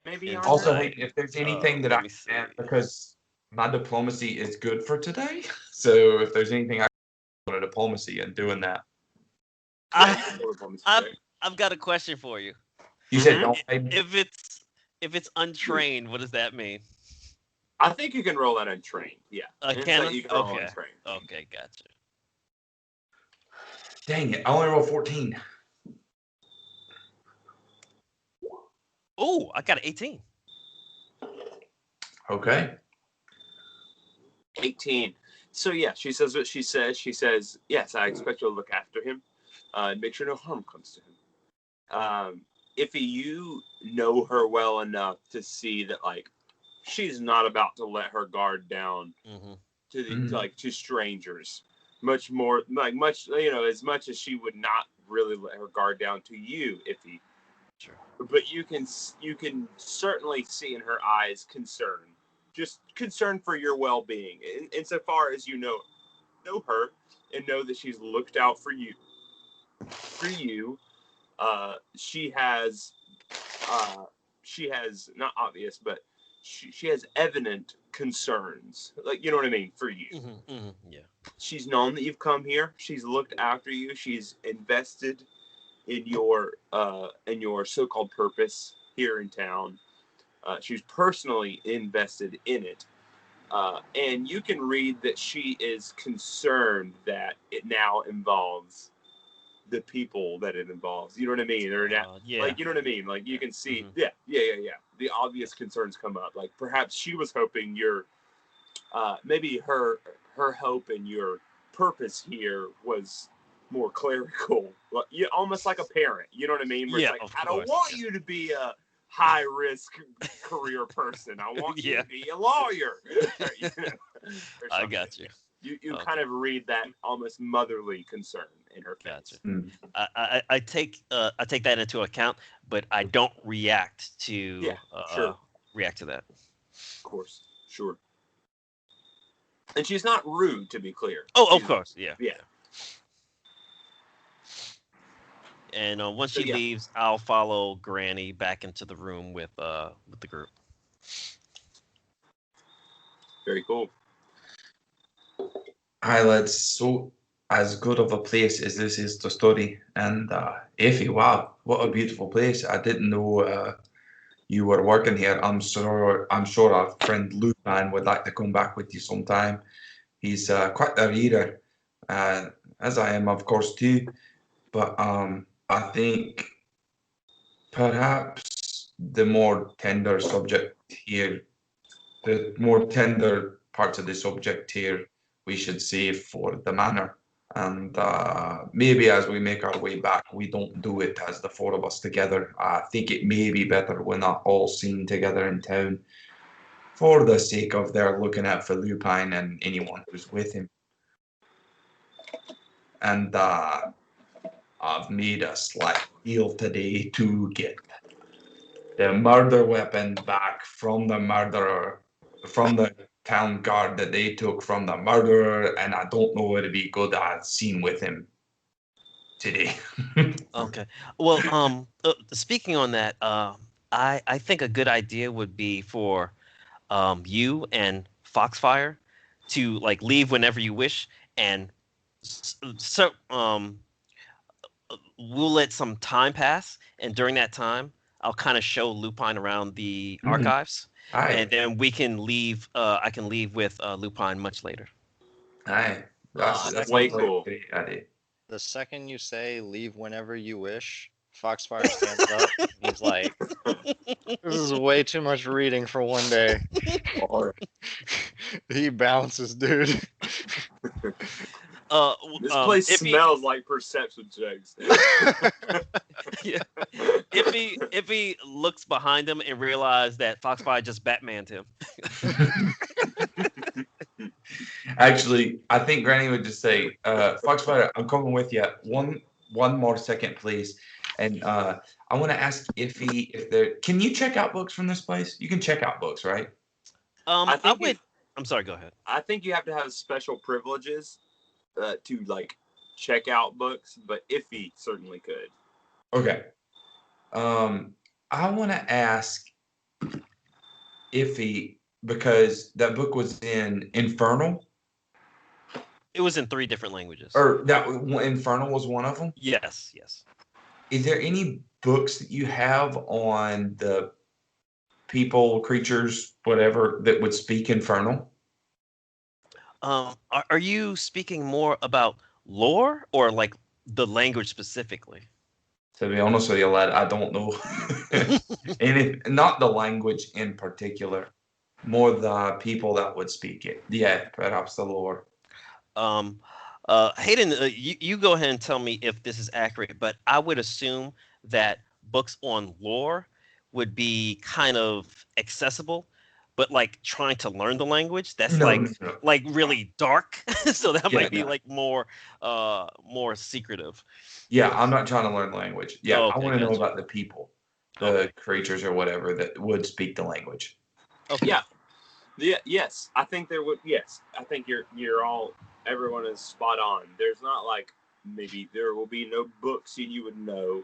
maybe on Also, her. hey, if there's anything that Let I me see. can, because my diplomacy is good for today, so if there's anything I can do diplomacy and doing that, Yeah, I, you can roll a diplomacy I've check. I've got a question for you. you said Mm-hmm. don't. If it's untrained, what does that mean? I think you can roll that untrained. Yeah, Can insight I? you can roll Okay. untrained. Okay, gotcha. Dang it! I only rolled 14. Oh, I got an 18. Okay. 18. So yeah, she says what she says. She says, "Yes, I expect you to look after him, and make sure no harm comes to him." If you know her well enough to see that, like, she's not about to let her guard down Mm-hmm. to the Mhm. to strangers, much more like much as much as she would not really let her guard down to you, Iffy. Sure. But you can certainly see in her eyes concern, just concern for your well-being, insofar as you know her and know that she's looked out for you. She has she has not obvious, but she has evident concerns, like, you know what I mean, for you. Yeah. She's known that you've come here. She's looked after you. She's invested in your so-called purpose here in town. She's personally invested in it. And you can read that she is concerned that it now involves the people that it involves. You know what I mean? Or not, Yeah. like, you know what I mean? Like, you Yeah. can see, Mm-hmm. yeah. The obvious concerns come up. Like, perhaps she was hoping maybe her hope and your purpose here was more clerical, like, almost like a parent. You know what I mean? Where it's Yeah, like, of I don't course. want Yeah. you to be a high risk career person. I want you Yeah. to be a lawyer, or I something. got you. You kind Okay. of read that almost motherly concern in her Gotcha. face. Mm. I take that into account, but I don't Yeah, sure, react to that. of course, sure. And she's not rude, to be clear. Oh, of She's course. Yeah. yeah. Yeah. And once So she yeah, leaves, I'll follow Granny back into the room with the group. very cool. Hi, lads. So, as good of a place as this is to study, and Effie, wow, what a beautiful place! I didn't know you were working here. I'm sure our friend Lupin would like to come back with you sometime. He's quite a reader, uh, as I am, of course, too. But I think perhaps the more tender subject here, the more tender parts of the subject here, we should save for the manor. And maybe as we make our way back, we don't do it as the four of us together. I think it may be better we're not all seen together in town for the sake of their looking out for Lupine and anyone who's with him. And I've made a slight deal today to get the murder weapon back from the murderer, from the town guard that they took from the murderer, and I don't know it'd be good I'd seen with him today. Okay. Well, speaking on that, I think a good idea would be for you and Foxfire to like leave whenever you wish, and so we'll let some time pass, and during that time, I'll kind of show Lupine around the Mm, archives, aye, and then we can leave. I can leave with Lupine much later. aye. The That Way sounds second like cool. a great idea. the second you say leave whenever you wish, Foxfire stands up. He's like, this is way too much reading for one day. Or He bounces, dude. this place If he, smells like perception checks. yeah, if he looks behind him and realizes that Foxfire just Batmaned him. Actually, I think Granny would just say, Foxfire, I'm coming with you. One more second, please. And I want to ask if there can you check out books from this place? You can check out books, right? I I think you. would. I'm sorry. Go ahead. I think you have to have special privileges to, like, check out books, but Iffy certainly could. Okay. Um, I want to ask. iffy because that book was in Infernal, It was in 3 different languages. or that Infernal was one of them. Yes, yes. Is there any books that you have on the people, creatures, whatever that would speak Infernal? Are you speaking more about lore or like the language specifically? To be honest with you, lad, I don't know. Not the language in particular, more the people that would speak it. Yeah, perhaps the lore. Hayden, you go ahead and tell me if this is accurate, but I would assume that books on lore would be kind of accessible, but like trying to learn the language, that's No. like really dark. So that Yeah, might be no. like more secretive. Yeah, I'm not trying to learn language. Yeah, Oh, I okay, want to know gotcha. about the people, the Okay. creatures or whatever that would speak the language. Okay. Yeah. Yes, I think there would. Yes, I think you're all. Everyone is spot on. There's not like maybe there will be no books and you would know.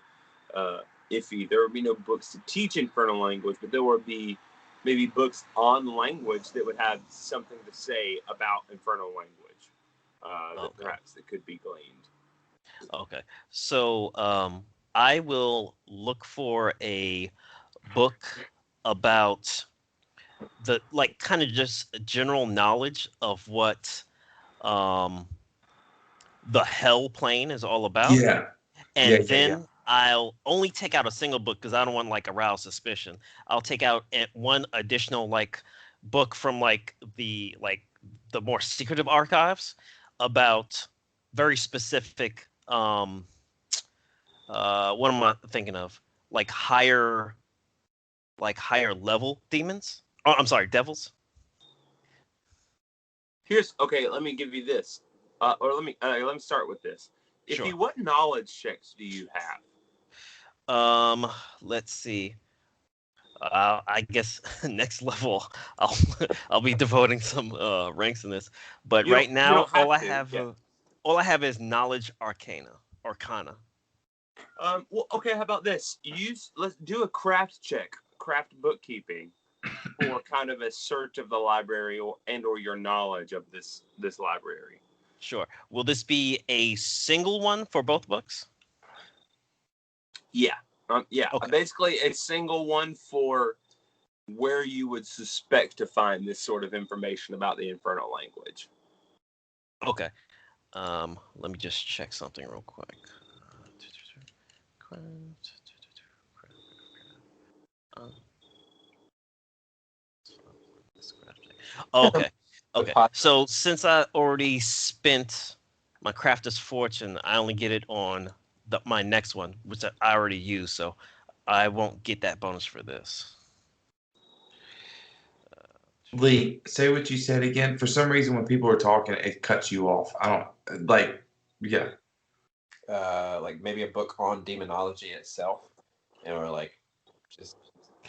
Iffy. There would be no books to teach Infernal language, but there would be maybe books on language that would have something to say about Infernal language. That Okay. perhaps that could be gleaned. Okay. So I will look for a book about the like kind of just general knowledge of what um the hell plane is all about. Yeah, And yeah. then I'll only take out a single book because I don't want like arouse suspicion. I'll take out one additional like book from the more secretive archives about very specific what am I thinking of? Like higher level demons. Oh, I'm sorry, devils. Here's okay. Let me give you this, or let me start with this. Sure. What knowledge checks do you have? Let's see. I guess next level, I'll I'll be devoting some ranks in this. But right You now, don't have to. Yeah. all I have is knowledge arcana. Well, okay. How about this? Let's do a craft check, craft bookkeeping, for kind of a search of the library or your knowledge of this library. Sure. Will this be a single one for both books? Yeah. Yeah. Okay. Basically, a single one for where you would suspect to find this sort of information about the Infernal language. Okay. Let me just check something real quick. Okay. Okay. So since I already spent my crafter's fortune, I only get it on my next one, which I already used. So I won't get that bonus for this. Lee, say what you said again. For some reason, when people are talking, it cuts you off. I don't like. Yeah. Like maybe a book on demonology itself, or like just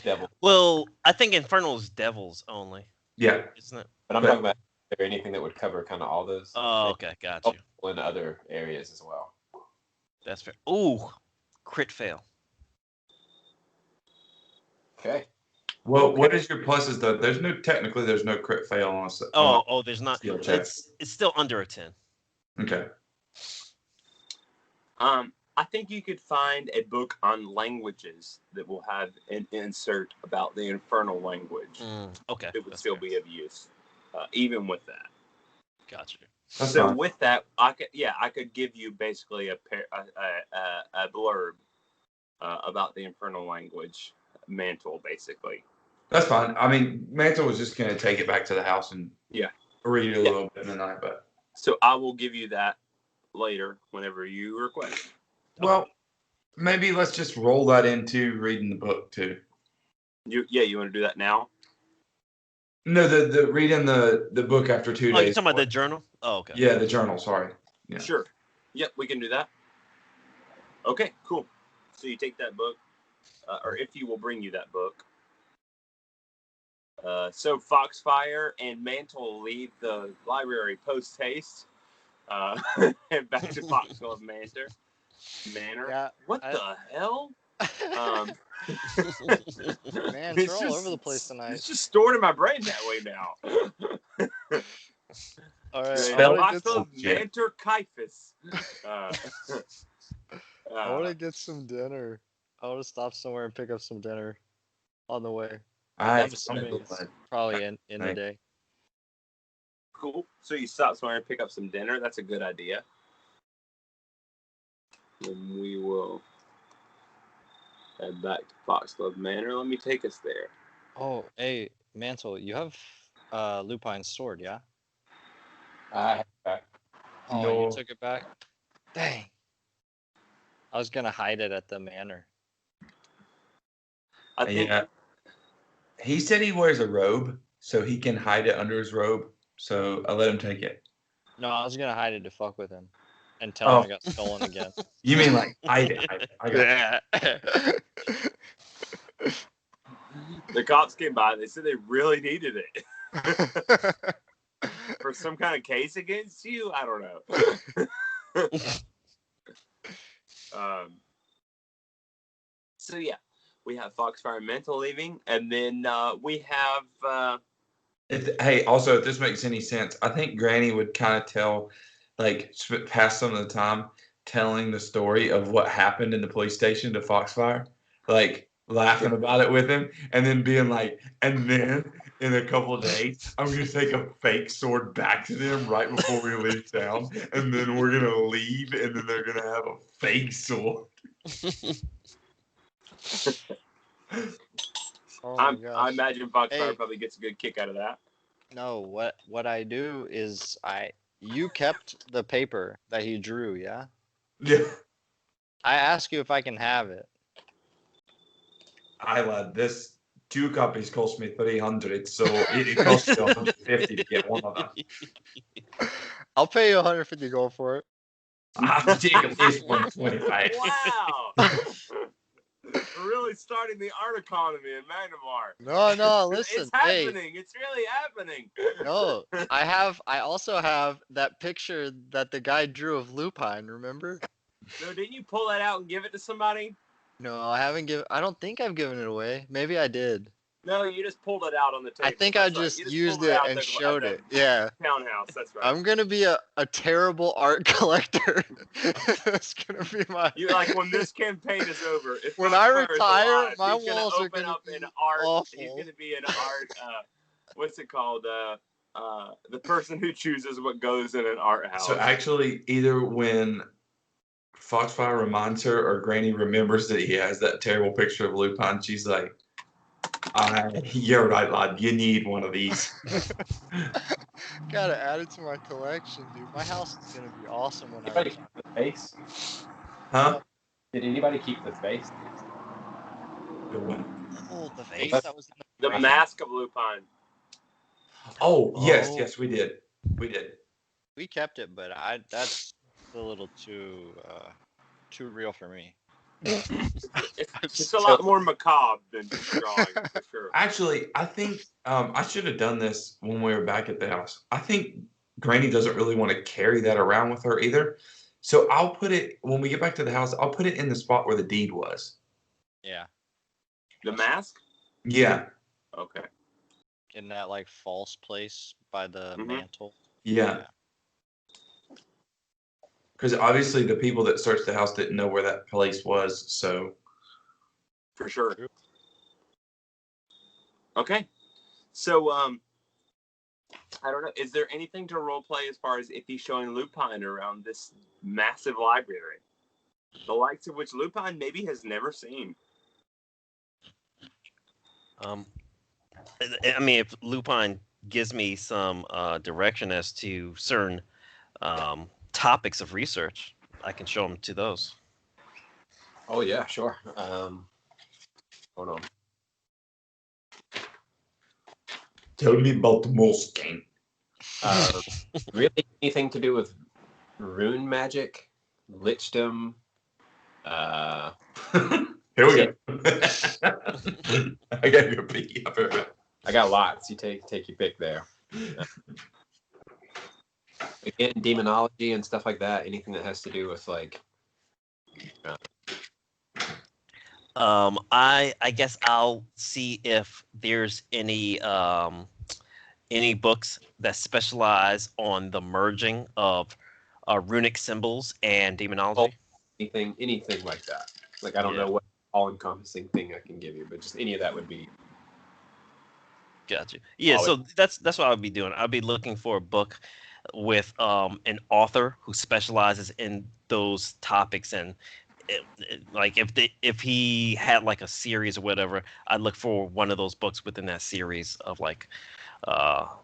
devil. Well, I think Infernal is devils only, Yeah. isn't it? But I'm talking about is there anything that would cover kind of all those. Oh, okay, got you. In other areas as well. That's fair. Ooh, crit fail. Okay. Well, what is your pluses though? There's no crit fail on us. Oh, there's not. Skill checks. It's still under a 10. Okay. I think you could find a book on languages that will have an insert about the Infernal language. Okay. It would still be of use, even with that. Gotcha. So with that, I could give you basically a blurb about the Infernal language mantle, basically. That's fine. I mean, Mantle was just going to take it back to the house and read it a little bit in the night. But so I will give you that later whenever you request. Well, maybe let's just roll that into reading the book too. You want to do that now? No, the reading the book after 2 days. Oh, you're talking about the journal? Oh, okay. Yeah, the journal. Sorry. Yeah. Sure. Yep, we can do that. Okay, cool. So you take that book, or if you will bring you that book. So Foxfire and Mantle leave the library post haste, and back to Foxglove Manor. Yeah, What the hell? Man, It's you're all just- over the place tonight. It's just stored in my brain that way now. All right, Spell I it. want to get Foxglove some- Yeah. Mantor Kyphus. I want to get some dinner. I want to stop somewhere and pick up some dinner on the way. I'm assuming it's probably in the Right. day. Cool. So you stop somewhere and pick up some dinner. That's a good idea. And we will head back to Foxglove Manor. Let me take us there. Oh, hey, Mantle, you have Lupine's sword, yeah? I Oh, No. you took it back? Dang. I was gonna hide it at the manor. I think Yeah. He said he wears a robe, so he can hide it under his robe. So I let him take it. No, I was gonna hide it to fuck with him and tell him Oh. I got stolen again. You mean like hide it? Hide it. I got Yeah. the cops came by. They said they really needed it for some kind of case against you. I don't know. So yeah, we have Foxfire Mental leaving, and then we have. Hey, also, if this makes any sense, I think Granny would kind of tell, like, pass some of the time telling the story of what happened in the police station to Foxfire, like laughing about it with him, and then being like, and then in a couple of days, I'm gonna take a fake sword back to them right before we leave town, and then we're gonna leave, and then they're gonna have a fake sword. Oh my I gosh. imagine Foxfire Hey. probably gets a good kick out of that. No, what I do is you kept the paper that he drew, yeah? Yeah, I ask you if I can have it. I lied. This 2 copies cost me 300, so it cost me 150 to get one of them. I'll pay you 150 gold for it. I have to take at least 125. Wow! We're really starting the art economy in Magnamar. No, listen. It's happening. It's really happening. No, I also have that picture that the guy drew of Lupine, remember? No, didn't you pull that out and give it to somebody? No, I don't think I've given it away. Maybe I did. No, you just pulled it out on the table. I think That's I right. just You used pulled it out and at showed the it. Yeah. townhouse. That's right. I'm gonna be a terrible art collector. It's gonna be my. You like when this campaign is over. If When I Foxfire is retire, alive, my he's gonna walls are open gonna up be an art. awful. He's gonna be an art. What's it called? The person who chooses what goes in an art house. So actually, either when Foxfire reminds her or Granny remembers that he has that terrible picture of Lupin, she's like, you're right, lad. You need one of these. Gotta add it to my collection, dude. My house is gonna be awesome when I anybody retire. keep the face? Huh? Did anybody keep the face? Oh, the Face? face that was in The the Mask of Lupin. Oh, yes, Oh. yes, we did. We did. We kept it, but that's a little too real for me. It's a lot more macabre than just drawing, for sure. Actually, I think I should have done this when we were back at the house. I think Granny doesn't really want to carry that around with her either. So I'll put it, when we get back to the house, I'll put it in the spot where the deed was. Yeah, The Mask? Yeah, Okay. in that like false place by the Mhm. mantle. yeah. Because obviously the people that searched the house didn't know where that place was. So For sure. True. Okay. So, I don't know. Is there anything to roleplay as far as if he's showing Lupine around this massive library? The likes of which Lupine maybe has never seen. I mean, if Lupine gives me some direction as to certain topics of research, I can show him to those. Oh yeah, sure. Hold on. tell me about the Moleskine. Really anything to do with rune magic, lichdom, Here we go. I gotta go pick you up. I got lots. You take your pick there. Again, demonology and stuff like that. Anything that has to do with like I guess I'll see if there's any books that specialize on the merging of runic symbols and demonology. Anything like that. Like I don't Yeah. know what all-encompassing thing I can give you, but just any of that would be. Gotcha. Yeah, so that's what I'll be doing. I'll be looking for a book with an author who specializes in those topics, and like if he had like a series or whatever, I'd look for one of those books within that series of like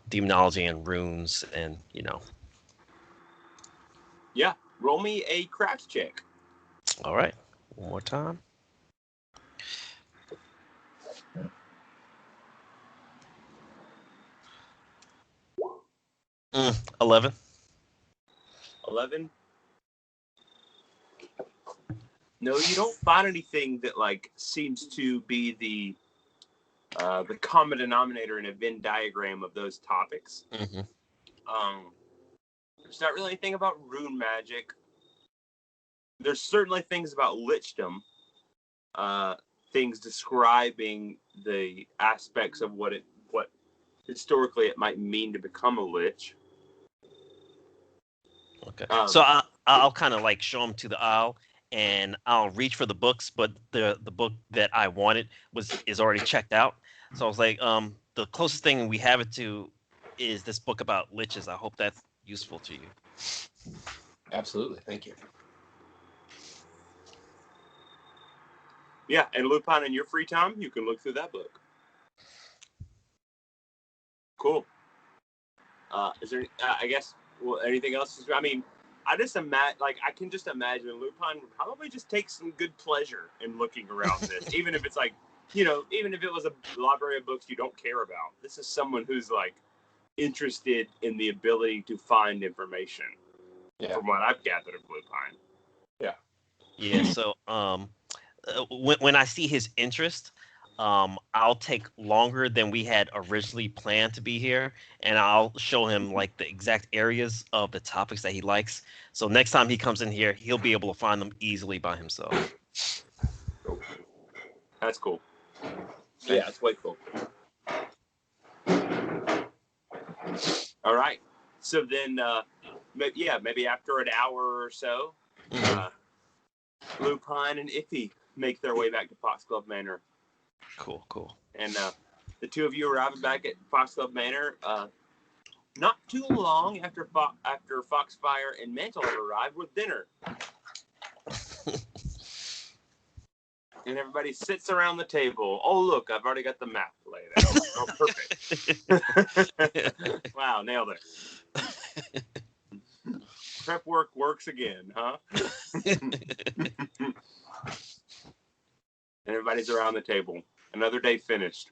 demonology and runes, and Yeah. Roll me a craft check. All right, one more time. 11. 11. No, you don't find anything that like seems to be the common denominator in a Venn diagram of those topics. Mm-hmm. There's not really anything about rune magic. There's certainly things about lichdom, things describing the aspects of what historically it might mean to become a lich. Okay. So I'll kind of like show him to the aisle, and I'll reach for the books, but the book that I wanted is already checked out. So I was like, the closest thing we have it to is this book about liches. I hope that's useful to you. Absolutely, thank you. Yeah, and Lupin, in your free time, you can look through that book. Cool. Is there? I guess. Well, anything else? I mean, I can just imagine Lupin would probably just take some good pleasure in looking around this, even if it's like, even if it was a library of books you don't care about. This is someone who's like interested in the ability to find information. Yeah. From what I've gathered of Lupin. Yeah. Yeah. So when I see his interest, I'll take longer than we had originally planned to be here, and I'll show him like the exact areas of the topics that he likes. So next time he comes in here, he'll be able to find them easily by himself. Cool. That's cool. Yeah, it's way cool. All right. So then, maybe after an hour or so, Lupin and Iffy make their way back to Foxglove Manor. Cool. And the two of you arrive back at Foxglove Manor not too long after Foxfire and Mantle have arrived with dinner. And everybody sits around the table. Oh, look, I've already got the map laid out. Oh, perfect. Wow, nailed it. Prep work works again, huh? And everybody's around the table. Another day finished.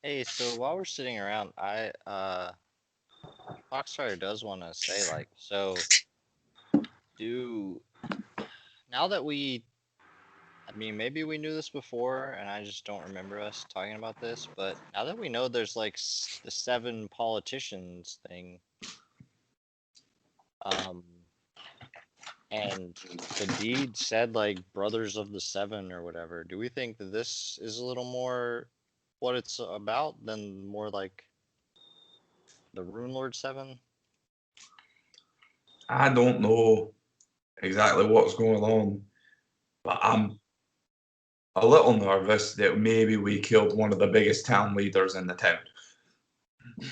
Hey, so while we're sitting around, Foxfire does want to say, like, so now that I mean, maybe we knew this before and I just don't remember us talking about this, but now that we know there's like the 7 politicians thing, and the deed said like Brothers of the 7 or whatever, do we think that this is a little more what it's about than more like the Rune Lord 7? I don't know exactly what's going on, but I'm a little nervous that maybe we killed one of the biggest town leaders in the town.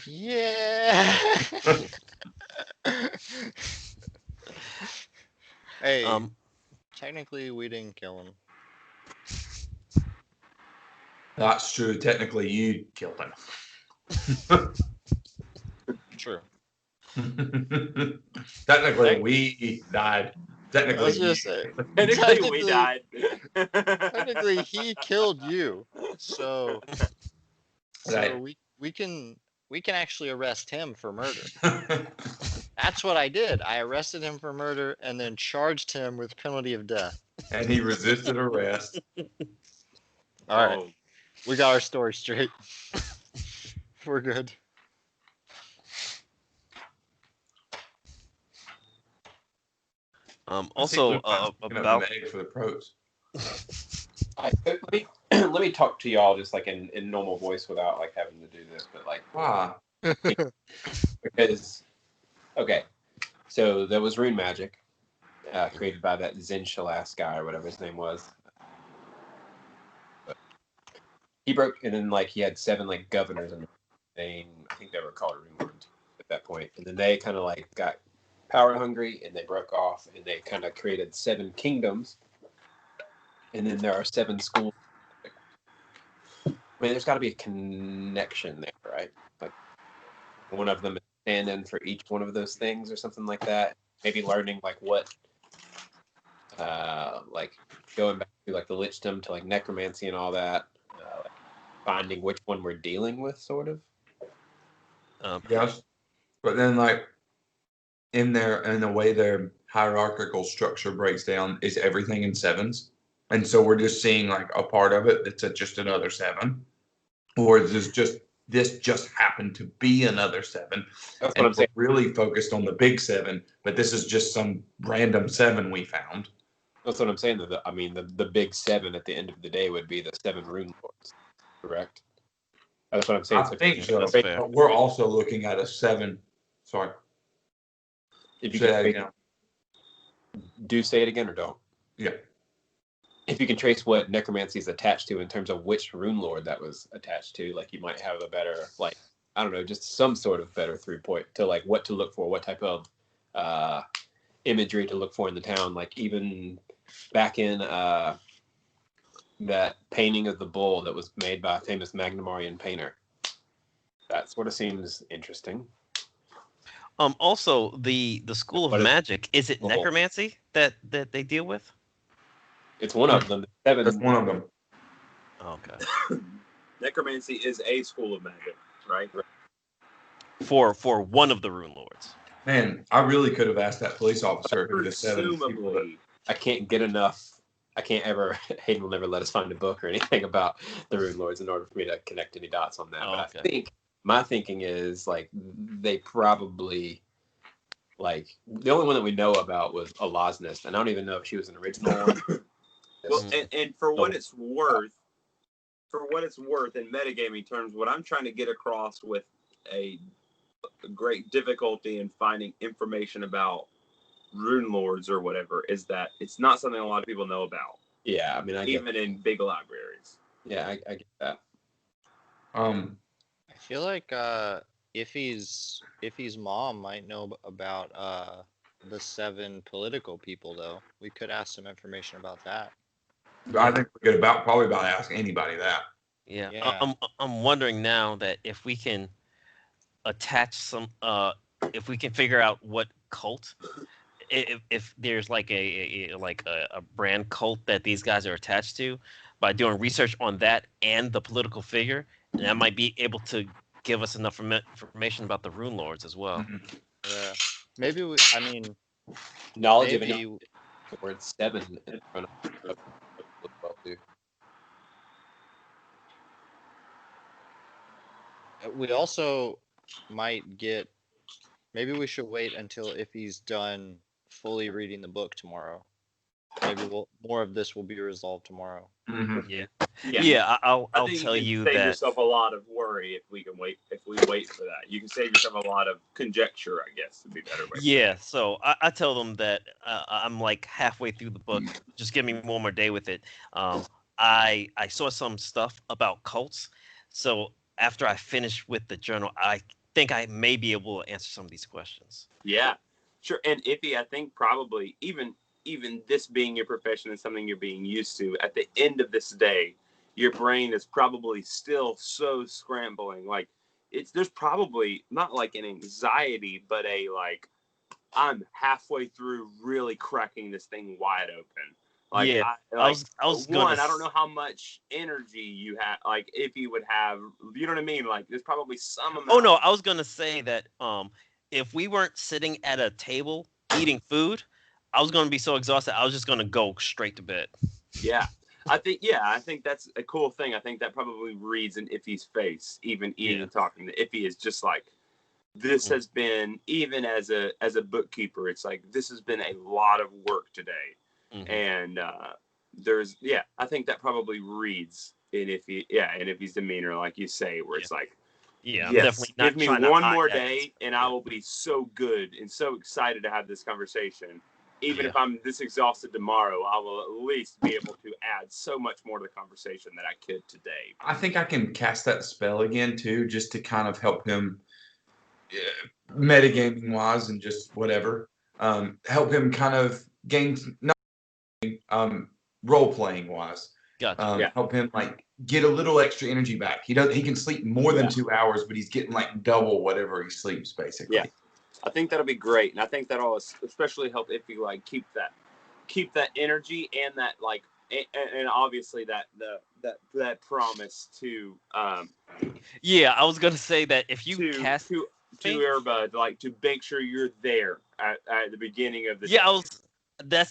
Yeah. Hey, technically we didn't kill him. That's true. Technically, you killed him. True. Technically, we died. Technically, I was gonna you. say. Technically, we died. Technically, he killed you. So Right. we can actually arrest him for murder. That's what I did. I arrested him for murder and then charged him with penalty of death. And he resisted arrest. All right. We got our story straight. We're good. Also, about the egg for the pros. let me let me talk to y'all just like in normal voice without like having to do this, but like because okay, so there was rune magic created by that Zen Shalas guy or whatever his name was. But he broke, and then like he had 7 like governors and I think they were called rune lords at that point, and then they kind of like got power hungry and they broke off and they kind of created 7 kingdoms, and then there are 7 schools. I mean, there's got to be a connection there, right? Like one of them is stand-in for each one of those things or something like that. Maybe learning like what, like going back to like the lichdom to like necromancy and all that, like finding which one we're dealing with, sort of. Yes, but then like in the way their hierarchical structure breaks down is everything in 7s, and so we're just seeing like a part of it that's just another 7, or is this just happened to be another 7, That's and what I'm saying. we're really focused on the big 7, but this is just some random 7 we found. That's what I'm saying. I mean, the big 7 at the end of the day would be the 7 rune lords, correct? That's what I'm saying. I think so, that's fair. but we're also looking at a 7. Sorry, If you say can that trace, again. do say it again or don't. Yeah. If you can trace what necromancy is attached to in terms of which rune lord that was attached to, like you might have a better, like, I don't know, just some sort of better 3 point to like what to look for, what type of imagery to look for in the town. Like even back in that painting of the bull that was made by a famous Magnamarian painter. That sort of seems interesting. Also, the school of What is magic, is it bull? necromancy that they deal with? It's one of them. The 7. That's one of them. Okay. Necromancy is a school of magic, right? For one of the rune lords. Man, I really could have asked that police officer who the 7 people that. Presumably, I can't get enough. I can't ever. Hayden will never let us find a book or anything about the rune lords in order for me to connect any dots on that. Oh, but okay. I think my thinking is like they probably like the only one that we know about was Alosness, and I don't even know if she was an original one. well, Mm. and for what it's worth, in metagaming terms, what I'm trying to get across with a great difficulty in finding information about rune lords or whatever is that it's not something a lot of people know about. Yeah, I mean, even in big libraries. Yeah, I get that. I feel like Iffy's mom might know about the 7 political people though. We could ask some information about that. I think we could probably about ask anybody that. Yeah. Yeah. I'm wondering now that if we can attach some if we can figure out what cult, if there's like a brand cult that these guys are attached to, by doing research on that and the political figure, that might be able to give us enough information about the rune lords as well. Yeah. Maybe I mean, knowledge of maybe the word 7 in front of well too. we also might get. Maybe we should wait until if he's done fully reading the book tomorrow. Maybe more of this will be resolved tomorrow. Yeah. I'll think tell you you can save that. yourself a lot of worry if we wait for that. You can save yourself a lot of conjecture, I guess, would be better way. Yeah, so I tell them that I'm like halfway through the book. Just give me one more day with it. I saw some stuff about cults, so after I finish with the journal, I think I may be able to answer some of these questions. Yeah, sure. And Iffy, I think probably even this being your profession and something you're being used to, at the end of this day, your brain is probably still so scrambling. Like there's probably not like an anxiety, but a like I'm halfway through really cracking this thing wide open. Like, Yeah, I was one, gonna I don't know how much energy you have, like if you would have, you know what I mean? Like there's probably some amount. Oh no, I was gonna say that if we weren't sitting at a table eating food, I was gonna be so exhausted. I was just gonna go straight to bed. Yeah. I think that's a cool thing. I think that probably reads in Iffy's face, even eating and talking. The Iffy is just like, this has been, even as a bookkeeper, it's like this has been a lot of work today. And I think that probably reads in Iffy's demeanor, like you say, where it's like, Yeah, I'm yes, definitely not give me trying to one hide more that. day, and I will be so good and so excited to have this conversation. Even Yeah. if I'm this exhausted tomorrow, I will at least be able to add so much more to the conversation that I could today. I think I can cast that spell again too, just to kind of help him, metagaming wise and just whatever. Help him kind of gain role playing wise. Gotcha. Help him like get a little extra energy back. He can sleep more than 2 hours, but he's getting like double whatever he sleeps basically. Yeah. I think that'll be great, and I think that'll especially help Iffy like keep that energy and that like and obviously that promise to Yeah, I was gonna say that if you to cast to Airbud, like to make sure you're there at the beginning of the yeah, day.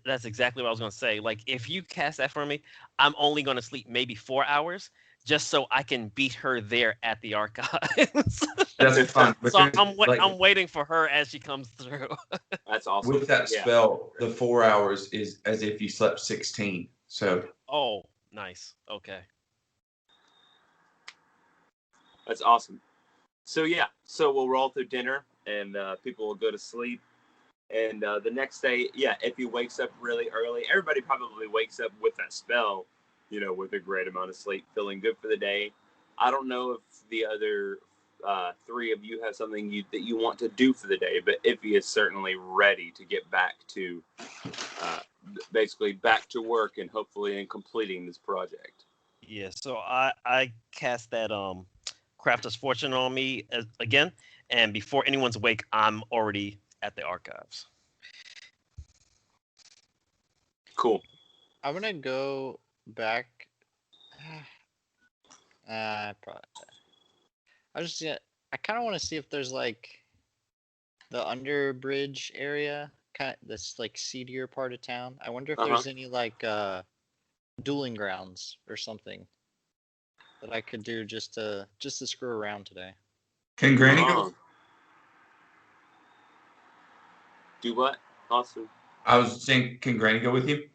that's exactly what I was gonna say. Like if you cast that for me, I'm only gonna sleep maybe 4 hours just so I can beat her there at the archives. That's fun. So Because, I'm waiting for her as she comes through. That's awesome. with that spell, the 4 hours is as if you slept 16. So Oh, nice. Okay. That's awesome. So we'll roll through dinner, and people will go to sleep. And the next day, if he wakes up really early, everybody probably wakes up with that spell, with a great amount of sleep, feeling good for the day. I don't know if the other three of you have something that you want to do for the day, but Iffy is certainly ready to get back to basically back to work and hopefully in completing this project. Yeah, so I cast that Crafter's Fortune on me again, and before anyone's awake, I'm already at the archives. Cool. I'm gonna go back. Probably. I kind of want to see if there's like the underbridge area, kind of this like seedier part of town. I wonder if there's any like dueling grounds or something that I could do just to screw around today. can Granny go? Do what? Awesome. I was saying, can Granny go with you?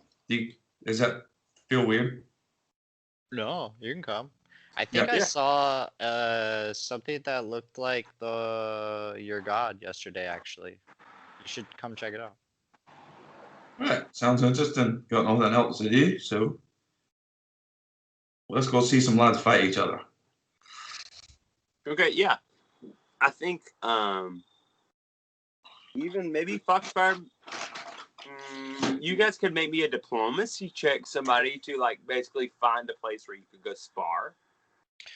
Does that feel weird? No, you can come. I think I saw something that looked like your god yesterday. Actually, you should come check it out. Right, sounds interesting. Got nothing else to do, so let's go see some lads fight each other. Okay, yeah. I think even maybe Foxfire, you guys could make me a diplomacy check, somebody to like basically find a place where you could go spar.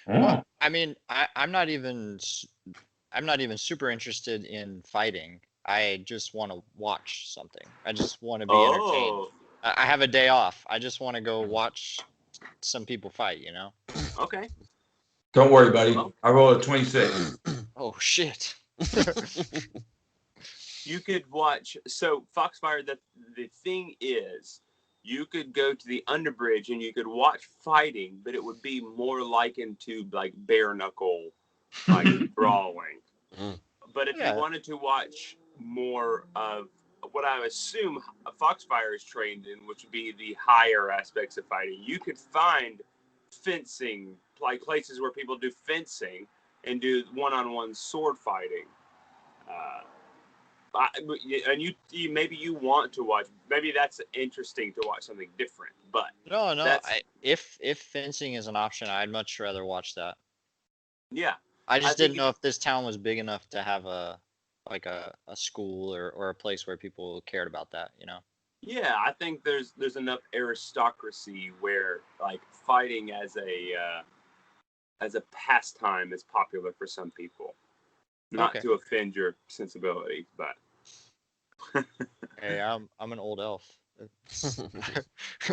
Well, I mean, I'm not even super interested in fighting. I just want to watch something. I just want to be entertained. I have a day off. I just want to go watch some people fight, Okay. Don't worry, buddy. I rolled a 26. Oh, shit. You could watch. So Foxfire, the thing is, you could go to the underbridge and you could watch fighting, but it would be more likened to like bare knuckle, like brawling. But if you wanted to watch more of what I assume Foxfire is trained in, which would be the higher aspects of fighting, you could find fencing, like places where people do fencing and do one-on-one sword fighting. And you maybe you want to watch. Maybe that's interesting to watch something different. But no. If fencing is an option, I'd much rather watch that. Yeah. I just didn't know if this town was big enough to have a school or a place where people cared about that. Yeah, I think there's enough aristocracy where like fighting as a pastime is popular for some people. Not to offend your sensibilities, but hey, I'm an old elf.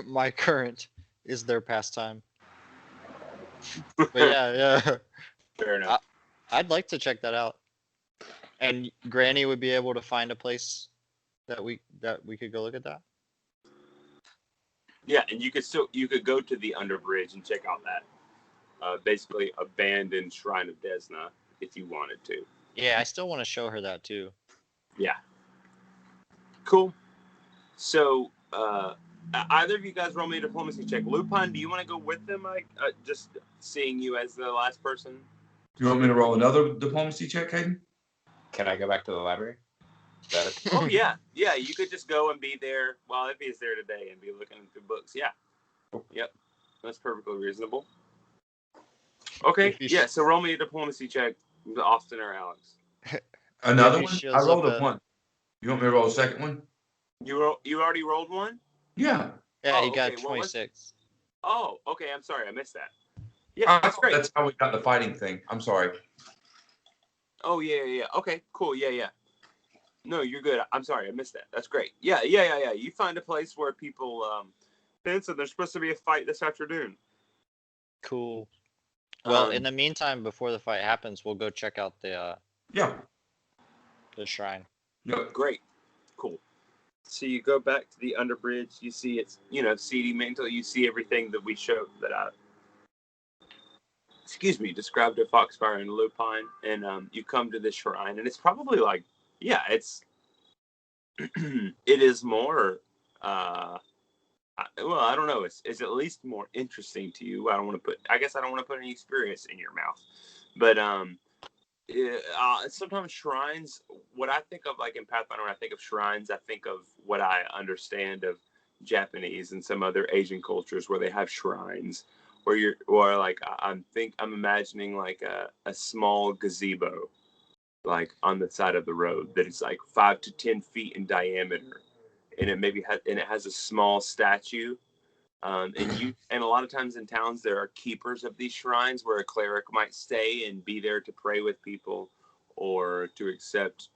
My current is their pastime. But yeah. Fair enough. I'd like to check that out. And Granny would be able to find a place that we could go look at that. Yeah, and you could go to the underbridge and check out that basically abandoned shrine of Desna if you wanted to. Yeah, I still want to show her that too. Yeah. Cool. So either of you guys roll me a diplomacy check. Lupin, do you want to go with them? Just seeing you as the last person. You want me to roll another diplomacy check, Hayden? Can I go back to the library? Is that it? Oh yeah. You could just go and be there. Well, if he's there today and be looking through books, yeah. Yep, that's perfectly reasonable. Okay, yeah. So roll me a diplomacy check, Austin or Alex. Another He one? I shows rolled up a at- 1. You want me to roll a second one? You already rolled one? Yeah. Yeah, Oh, he got okay, what was- 26. Oh, okay. I'm sorry, I missed that. Yeah, that's great. That's how we got the fighting thing. I'm sorry. Oh yeah. Okay, cool. Yeah. No, you're good. I'm sorry, I missed that. That's great. Yeah. You find a place where people Vincent, there's supposed to be a fight this afternoon. Cool. Well, Um, in the meantime, before the fight happens, we'll go check out the shrine. Yep. Great. Cool. So you go back to the underbridge, you see it's, seedy mantle, you see everything that we showed that I described to Foxfire and Lupine, and you come to the shrine, and it's probably like, it's it is more I don't know, it's at least more interesting to you. I don't want to put any experience in your mouth, but sometimes shrines, what I think of, like in Pathfinder, when I think of shrines, I think of what I understand of Japanese and some other Asian cultures where they have shrines I'm imagining like a small gazebo, like on the side of the road that is like 5 to 10 feet in diameter, and it has a small statue. And a lot of times in towns there are keepers of these shrines where a cleric might stay and be there to pray with people, or to accept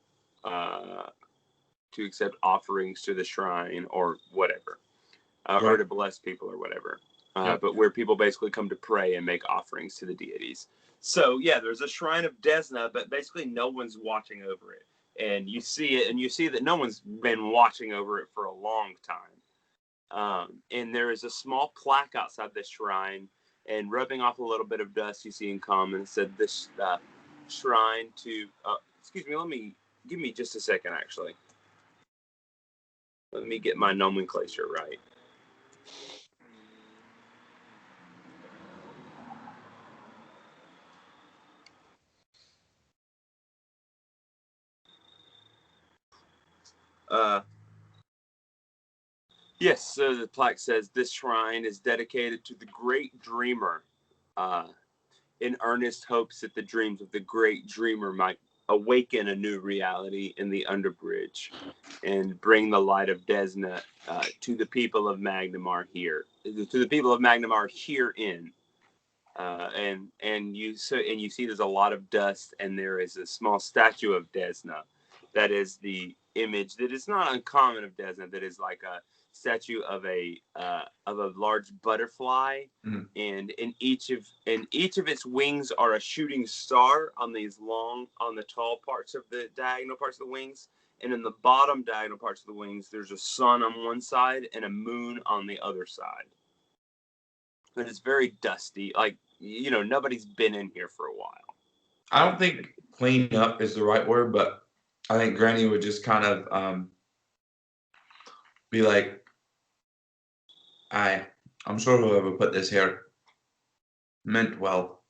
offerings to the shrine or whatever, or to bless people or whatever. But where people basically come to pray and make offerings to the deities. So yeah, there's a shrine of Desna, but basically no one's watching over it, and you see it, and you see that no one's been watching over it for a long time. And there is a small plaque outside the shrine, and rubbing off a little bit of dust you see in common, it said this shrine to, excuse me, give me just a second, actually. Let me get my nomenclature right. Yes, so the plaque says this shrine is dedicated to the great dreamer, in earnest hopes that the dreams of the great dreamer might awaken a new reality in the underbridge and bring the light of Desna to the people of Magnamar here, herein. And you see there's a lot of dust, and there is a small statue of Desna that is the image that is not uncommon of Desna, that is like a statue of a large butterfly, and in each of its wings are a shooting star on the tall parts of the diagonal parts of the wings, and in the bottom diagonal parts of the wings there's a sun on one side and a moon on the other side. But it's very dusty, like, nobody's been in here for a while. I don't think clean up is the right word, but I think Granny would just kind of be like, I'm sure whoever put this here meant well.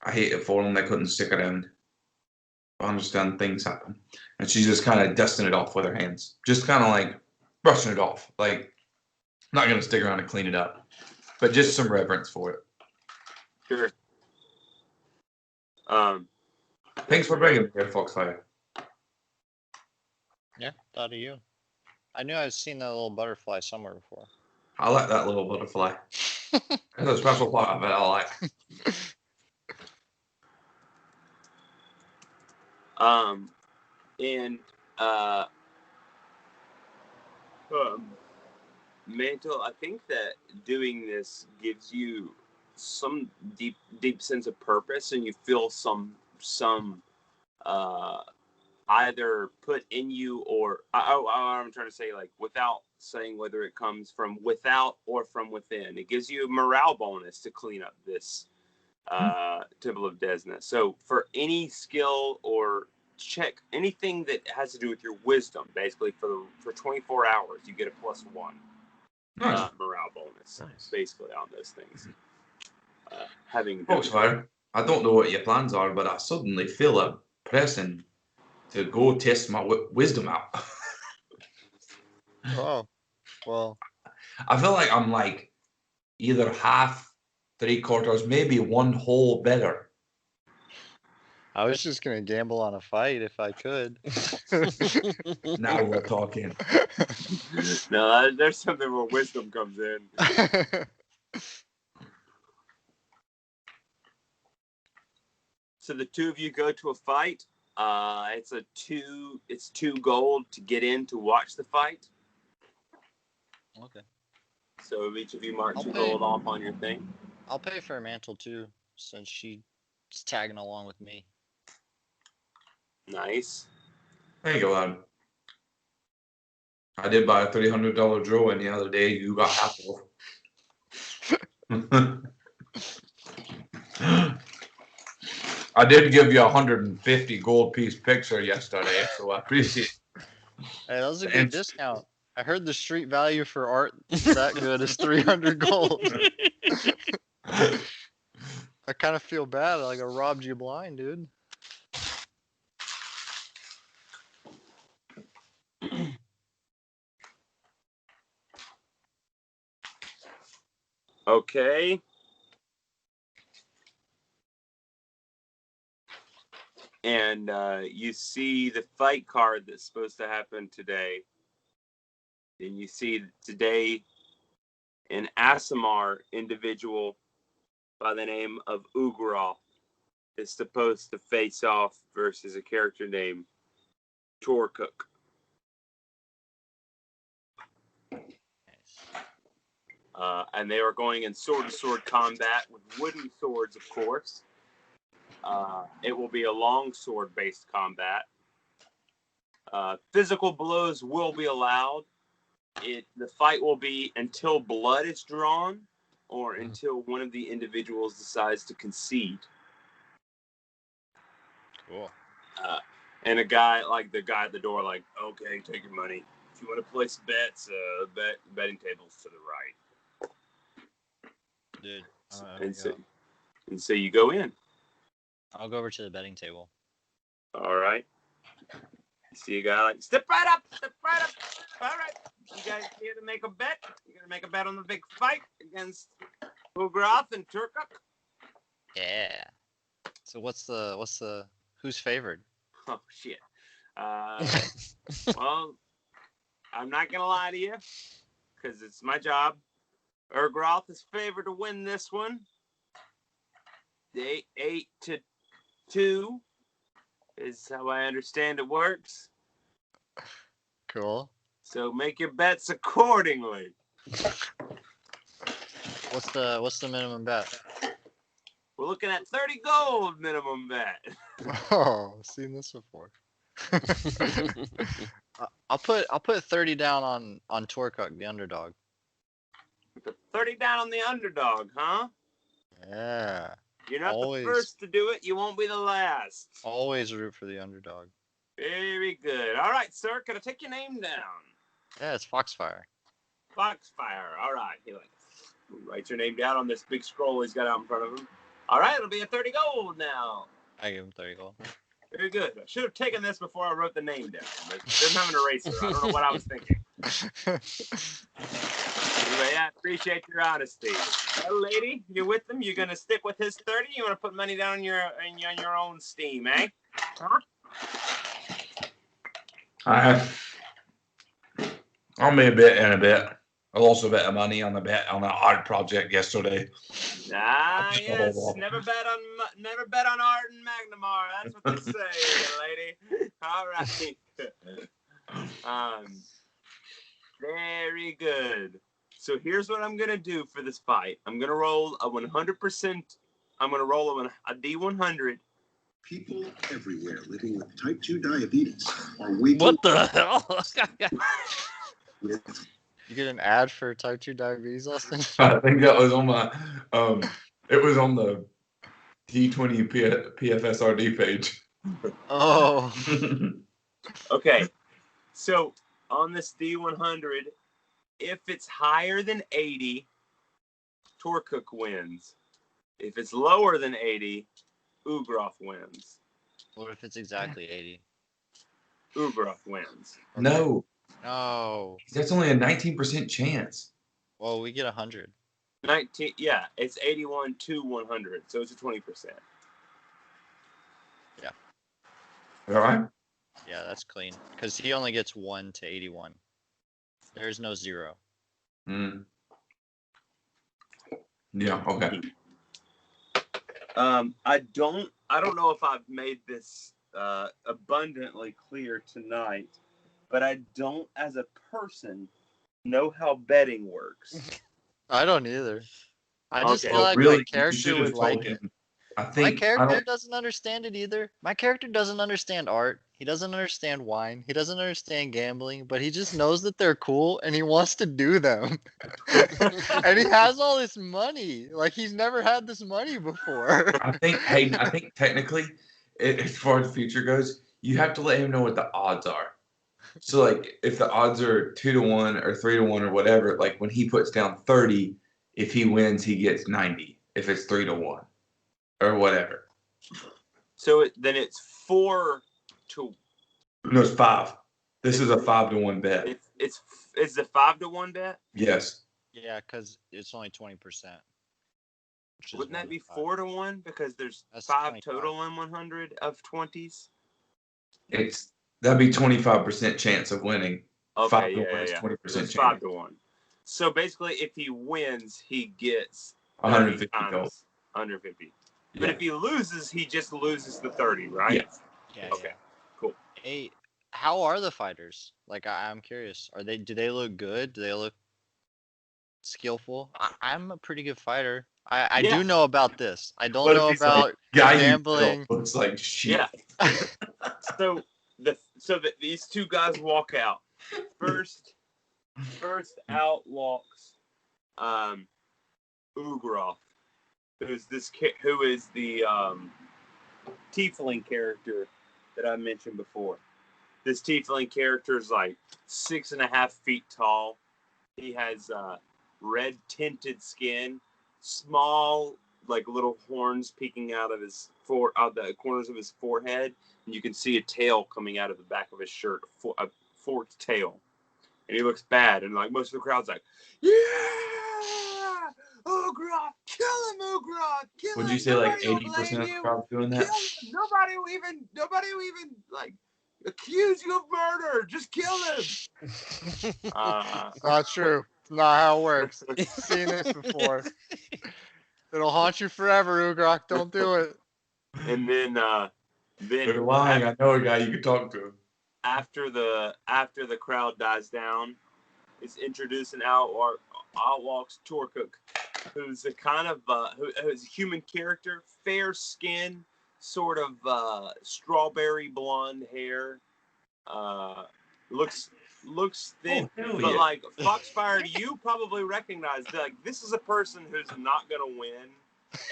I hate it for them. They couldn't stick around. I understand things happen. And she's just kind of dusting it off with her hands. Just kind of like brushing it off. Like, not going to stick around and clean it up. But just some reverence for it. Sure. Thanks for bringing me here, Foxfire. Yeah, thought of you. I knew I'd seen that little butterfly somewhere before. I like that little butterfly. There's a special part of it I like. Mantle, I think that doing this gives you some deep sense of purpose, and you feel some either put in you, or I'm trying to say, like, without saying whether it comes from without or from within. It gives you a morale bonus to clean up this Temple of Desna. So for any skill or check anything that has to do with your wisdom. Basically, for 24 hours, you get a +1 Nice. morale bonus. Nice. Basically, on those things. Having Foxfire, I don't know what your plans are, but I suddenly feel a pressing to go test my wisdom out. Oh, well, I feel like I'm like either half, 3/4, maybe one whole better. I was just gonna gamble on a fight if I could. Now we're talking. No, there's something where wisdom comes in. So the two of you go to a fight. It's 2 gold to get in to watch the fight. Okay. So each of you mark I'll 2 pay. gold off on your thing. I'll pay for Mantle too, since she's tagging along with me. Nice. There you go, lad. I did buy a $300 draw in the other day. You got half off. I did give you a 150 gold piece picture yesterday, so I appreciate it. Hey, that was a good Thanks. discount. I heard the street value for art that good is 300 gold. I kind of feel bad, like I robbed you blind, dude. Okay. And you see the fight card that's supposed to happen today. And you see today an Asimar individual by the name of Ugroth is supposed to face off versus a character named Torcook. And they are going in sword-to-sword combat with wooden swords, of course. It will be a long sword-based combat. Physical blows will be allowed. The fight will be until blood is drawn or until one of the individuals decides to concede. Cool. And a guy, like the guy at the door, like, okay, take your money. If you want to place bets, betting tables to the right. Dude, And so you go in. I'll go over to the betting table. All right. You see a guy like, step right up. All right. You guys here to make a bet? You're going to make a bet on the big fight against Ugroth and Turkuk? Yeah. So who's favored? Oh, shit. Well, I'm not going to lie to you because it's my job. Ugroth is favored to win this one. 8-2 is how I understand it works. Cool. So make your bets accordingly. What's the minimum bet? We're looking at 30 gold minimum bet. Oh, I've seen this before. I'll put 30 down on Torkuk, the underdog. Put 30 down on the underdog, huh? Yeah. You're not Always. the first to do it. You won't be the last. Always root for the underdog. Very good. All right, sir. Can I take your name down? Yeah, it's Foxfire. Foxfire. All right. He writes your name down on this big scroll he's got out in front of him. All right, it'll be a 30 gold now. I gave him 30 gold. Very good. I should have taken this before I wrote the name down. But didn't have an eraser. I don't know what I was thinking. Anyway, I appreciate your honesty. Well, lady, you're with them. You're gonna stick with his 30. You want to put money down on your own steam, eh? Huh? I'll make a bit in a bit. I lost a bit of money on an art project yesterday. Ah, yes. Never bet on Art and Magnamar. That's what they say, lady. All right. Very good. So here's what I'm gonna do for this fight. I'm gonna roll a 100%. I'm gonna roll a D100. People everywhere living with type 2 diabetes are waking What the hell? with You get an ad for type 2 diabetes, Austin? I think that was on my, it was on the T20 PFSRD page. Oh. Okay, so on this D100, if it's higher than 80, Torcook wins. If it's lower than 80, Ugroth wins. What if it's exactly 80? Ugroth wins. No, No. that's only a 19% chance. Well, we get 100. 19, yeah, it's 81 to 100, so it's a 20%. All right. Yeah, that's clean. Because he only gets 1 to 81. There's no 0. Mm. Yeah. Okay. I don't know if I've made this abundantly clear tonight, but I don't, as a person, know how betting works. I don't either. I just Okay. feel like really, my you character should would have told like it. him. I My think I character don't. doesn't understand it either. My character doesn't understand art. He doesn't understand wine. He doesn't understand gambling, but he just knows that they're cool and he wants to do them. And he has all this money. Like he's never had this money before. I think Hayden. I think technically, as far as the future goes, you have to let him know what the odds are. So like, if the odds are 2 to 1 or 3 to 1 or whatever, like when he puts down 30, if he wins, he gets 90. If it's 3 to 1 or whatever. So then it's 4 to. No, it's 5. This is a 5 to 1 bet. It's a 5 to 1 bet. Yes. Yeah, because it's only 20%. Wouldn't that be 4 to 1 because there's That's 5 25. total in 100 of 20s? That'd be 25% chance of winning. Okay, 5 to 1 is yeah. 20% So it's chance. 5 to 1. So basically, if he wins, he gets 150 times gold. 150. But Yeah. if he loses, he just loses the 30, right? Yeah. Yeah, Okay, cool. Hey, how are the fighters? Like, I'm curious. Do they look good? Do they look skillful? I'm a pretty good fighter. I Yeah. do know about this. I don't What if know he's like, about guy gambling. you looks like shit. Yeah. So these two guys walk out. First out walks Ugroth, who is the tiefling character that I mentioned before. This tiefling character is like 6.5 feet tall. He has red tinted skin, small like little horns peeking out of the corners of his forehead, and you can see a tail coming out of the back of his shirt, a forked tail. And he looks bad, and like most of the crowd's like, "Yeah, Ugroth, kill him, Ugroth, kill him." Would you say like 80% of the crowd doing that? Kill him. Nobody will even like accuse you of murder. Just kill him. Not true. It's not how it works. Seen this before. It'll haunt you forever, Ugrok. Don't do it. And then They're lying. I know a guy you can talk to. After the crowd dies down, is introduced and out walks Torcook, who's a kind of who's a human character, fair skin, sort of strawberry blonde hair, looks thin, Oh, but yeah. like Foxfire, you probably recognize that, like, this is a person who's not gonna win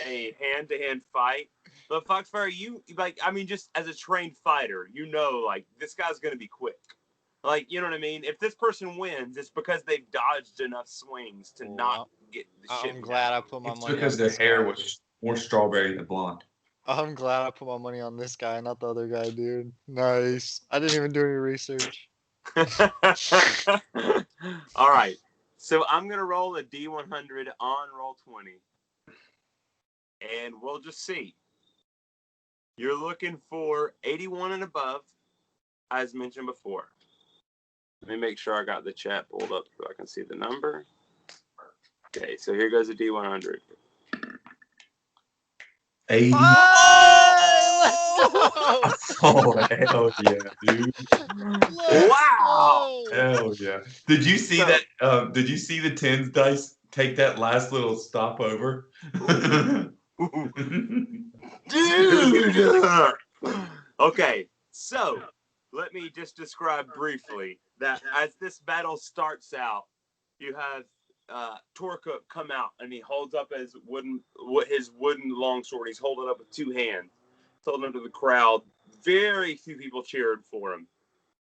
a hand-to-hand fight. But Foxfire, just as a trained fighter, like this guy's gonna be quick. Like, you know what I mean? If this person wins, it's because they've dodged enough swings to not get the shit. I'm glad I put my It's money because on their this hair guy. was more strawberry than blonde. I'm glad I put my money on this guy, not the other guy, dude. Nice. I didn't even do any research. All right. So I'm going to roll a D100 on roll 20. And we'll just see. You're looking for 81 and above, as mentioned before. Let me make sure I got the chat pulled up so I can see the number. Okay, so here goes a D100. 80. Oh, Oh, hell yeah, dude. Wow! Hell yeah. Did you see that? Did you see the tens dice take that last little stopover? Dude! Okay, so let me just describe briefly that as this battle starts out, you have Torcook come out and he holds up his wooden longsword. He's holding it up with two hands, holding it to the crowd very few people cheered for him.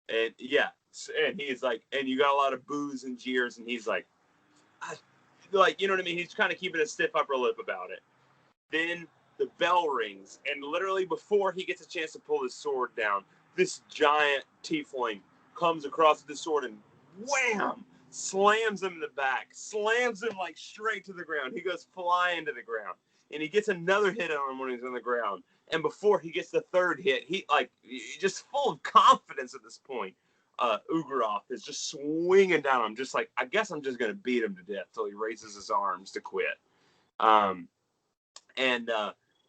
And yeah, and he's like, and you got a lot of boos and jeers, and he's like, you know what I mean? He's kind of keeping a stiff upper lip about it. Then the bell rings, and literally before he gets a chance to pull his sword down, this giant tiefling comes across with the sword and wham! Slams him in the back, slams him like straight to the ground. He goes flying to the ground, and he gets another hit on him when he's on the ground. And before he gets the third hit, he just full of confidence at this point. Ugarov is just swinging down him, just like, I guess I'm just gonna beat him to death till he raises his arms to quit. And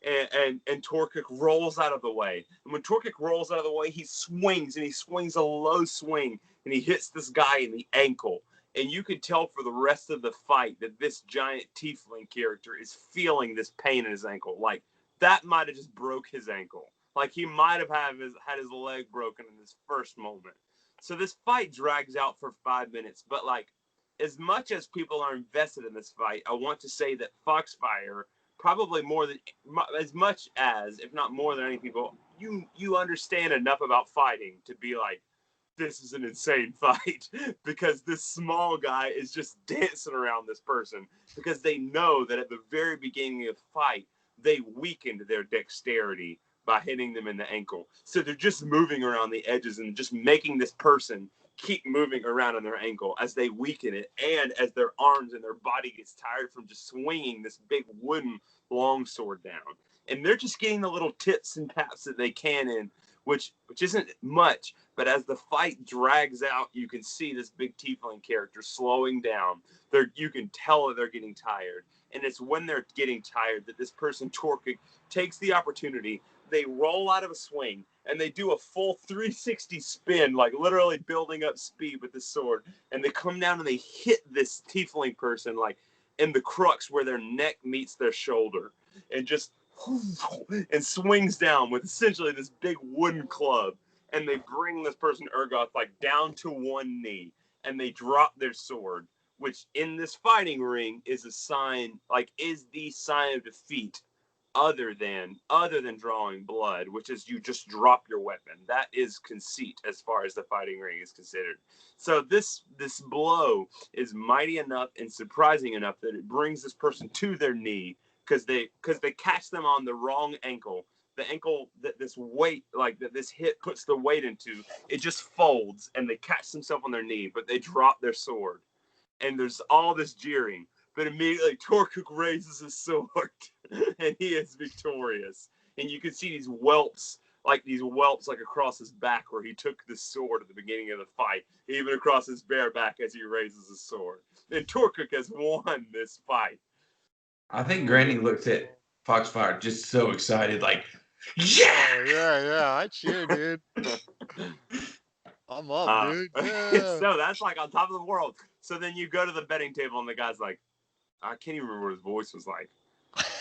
Torkuk rolls out of the way. And when Torkuk rolls out of the way, he swings a low swing, and he hits this guy in the ankle. And you can tell for the rest of the fight that this giant tiefling character is feeling this pain in his ankle. Like, that might have just broke his ankle. Like, he might have had his leg broken in this first moment. So this fight drags out for 5 minutes. But, like, as much as people are invested in this fight, I want to say that Foxfire, probably more than, as much as, if not more than any people, you understand enough about fighting to be like, this is an insane fight, because this small guy is just dancing around this person, because they know that at the very beginning of the fight, they weakened their dexterity by hitting them in the ankle. So they're just moving around the edges and just making this person keep moving around on their ankle as they weaken it, and as their arms and their body gets tired from just swinging this big wooden longsword down. And they're just getting the little tips and taps that they can in, which isn't much, but as the fight drags out, you can see this big tiefling character slowing down. You can tell that they're getting tired. And it's when they're getting tired that this person, Torkuk, takes the opportunity. They roll out of a swing, and they do a full 360 spin, like literally building up speed with the sword. And they come down and they hit this tiefling person, like in the crux where their neck meets their shoulder, and just and swings down with essentially this big wooden club. And they bring this person, Urgoth, like down to one knee, and they drop their sword, which in this fighting ring is a sign, like, is the sign of defeat, other than drawing blood, which is you just drop your weapon. That is conceit as far as the fighting ring is considered. So this blow is mighty enough and surprising enough that it brings this person to their knee, because they catch them on the wrong ankle. The ankle that this weight, like that this hit puts the weight into, it just folds, and they catch themselves on their knee, but they drop their sword. And there's all this jeering, but immediately Torkuk raises his sword, and he is victorious. And you can see these whelps like across his back where he took the sword at the beginning of the fight, even across his bare back as he raises his sword. And Torkuk has won this fight. I think Granny looked at Foxfire just so excited, like, yeah! Oh, yeah, I cheer, dude. I'm up, dude. Yeah. So that's like on top of the world. So then you go to the betting table, and the guy's like, I can't even remember what his voice was like.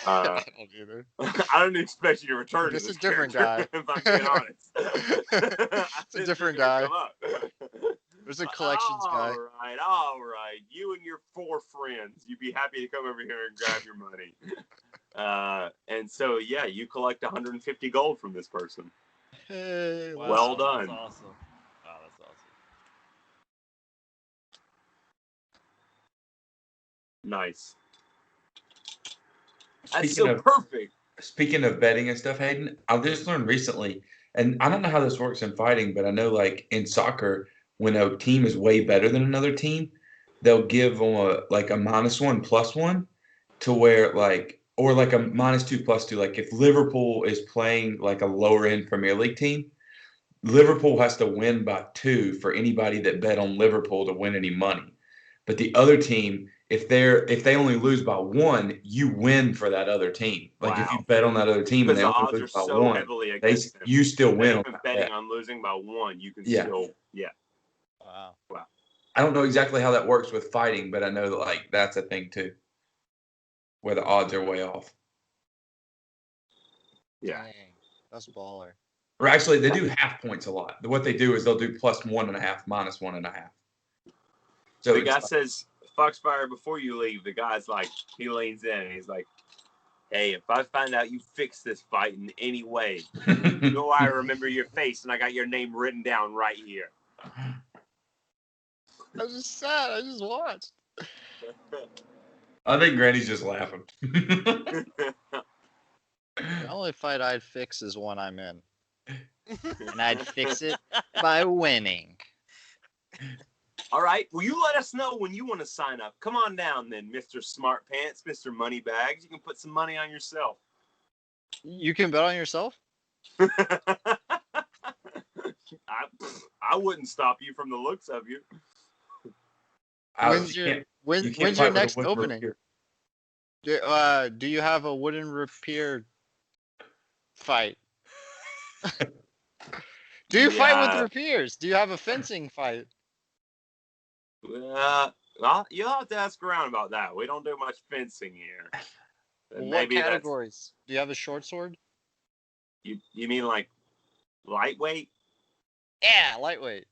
I don't either. I don't expect you to return to This this is a different guy. if I'm being honest. It's a different guy. There's a collections guy. All right. You and your 4 friends, you'd be happy to come over here and grab your money. And so, yeah, you collect 150 gold from this person. Hey, Wow, Well done. That's awesome. Wow, that's awesome. Nice. That's so perfect. Speaking of betting and stuff, Hayden, I just learned recently, and I don't know how this works in fighting, but I know, like, in soccer, when a team is way better than another team, they'll give them a -1 +1 to where, like, or like a -2 +2. Like, if Liverpool is playing like a lower end Premier League team, Liverpool has to win by 2 for anybody that bet on Liverpool to win any money. But the other team, if they only lose by 1, you win for that other team. Like, if you bet on that other team and Because they the only odds are lose by so 1, heavily against them. you still win. Even betting on losing by 1, you can Yeah. still, yeah. Wow. I don't know exactly how that works with fighting, but I know that, like, that's a thing too, where the odds are way off. Yeah. Dang, that's baller. Or actually, they do half points a lot. What they do is they'll do +1.5, -1.5. So the guy says, Foxfire, before you leave, the guy's like, he leans in and he's like, Hey, if I find out you fixed this fight in any way, you know I remember your face and I got your name written down right here. I'm just sad. I just watched. I think Granny's just laughing. The only fight I'd fix is one I'm in. And I'd fix it by winning. All right. Well, you let us know when you want to sign up. Come on down then, Mr. Smart Pants, Mr. Moneybags. You can put some money on yourself. You can bet on yourself? I wouldn't stop you from the looks of you. When's You your can't when's fight your with a next wooden opening? rapier. Do you have a wooden rapier fight? Do you fight with Yeah. rapiers? Do you have a fencing fight? Well, you'll have to ask around about that. We don't do much fencing here. What Maybe that's categories? Do you have a short sword? you mean like lightweight? Yeah, lightweight.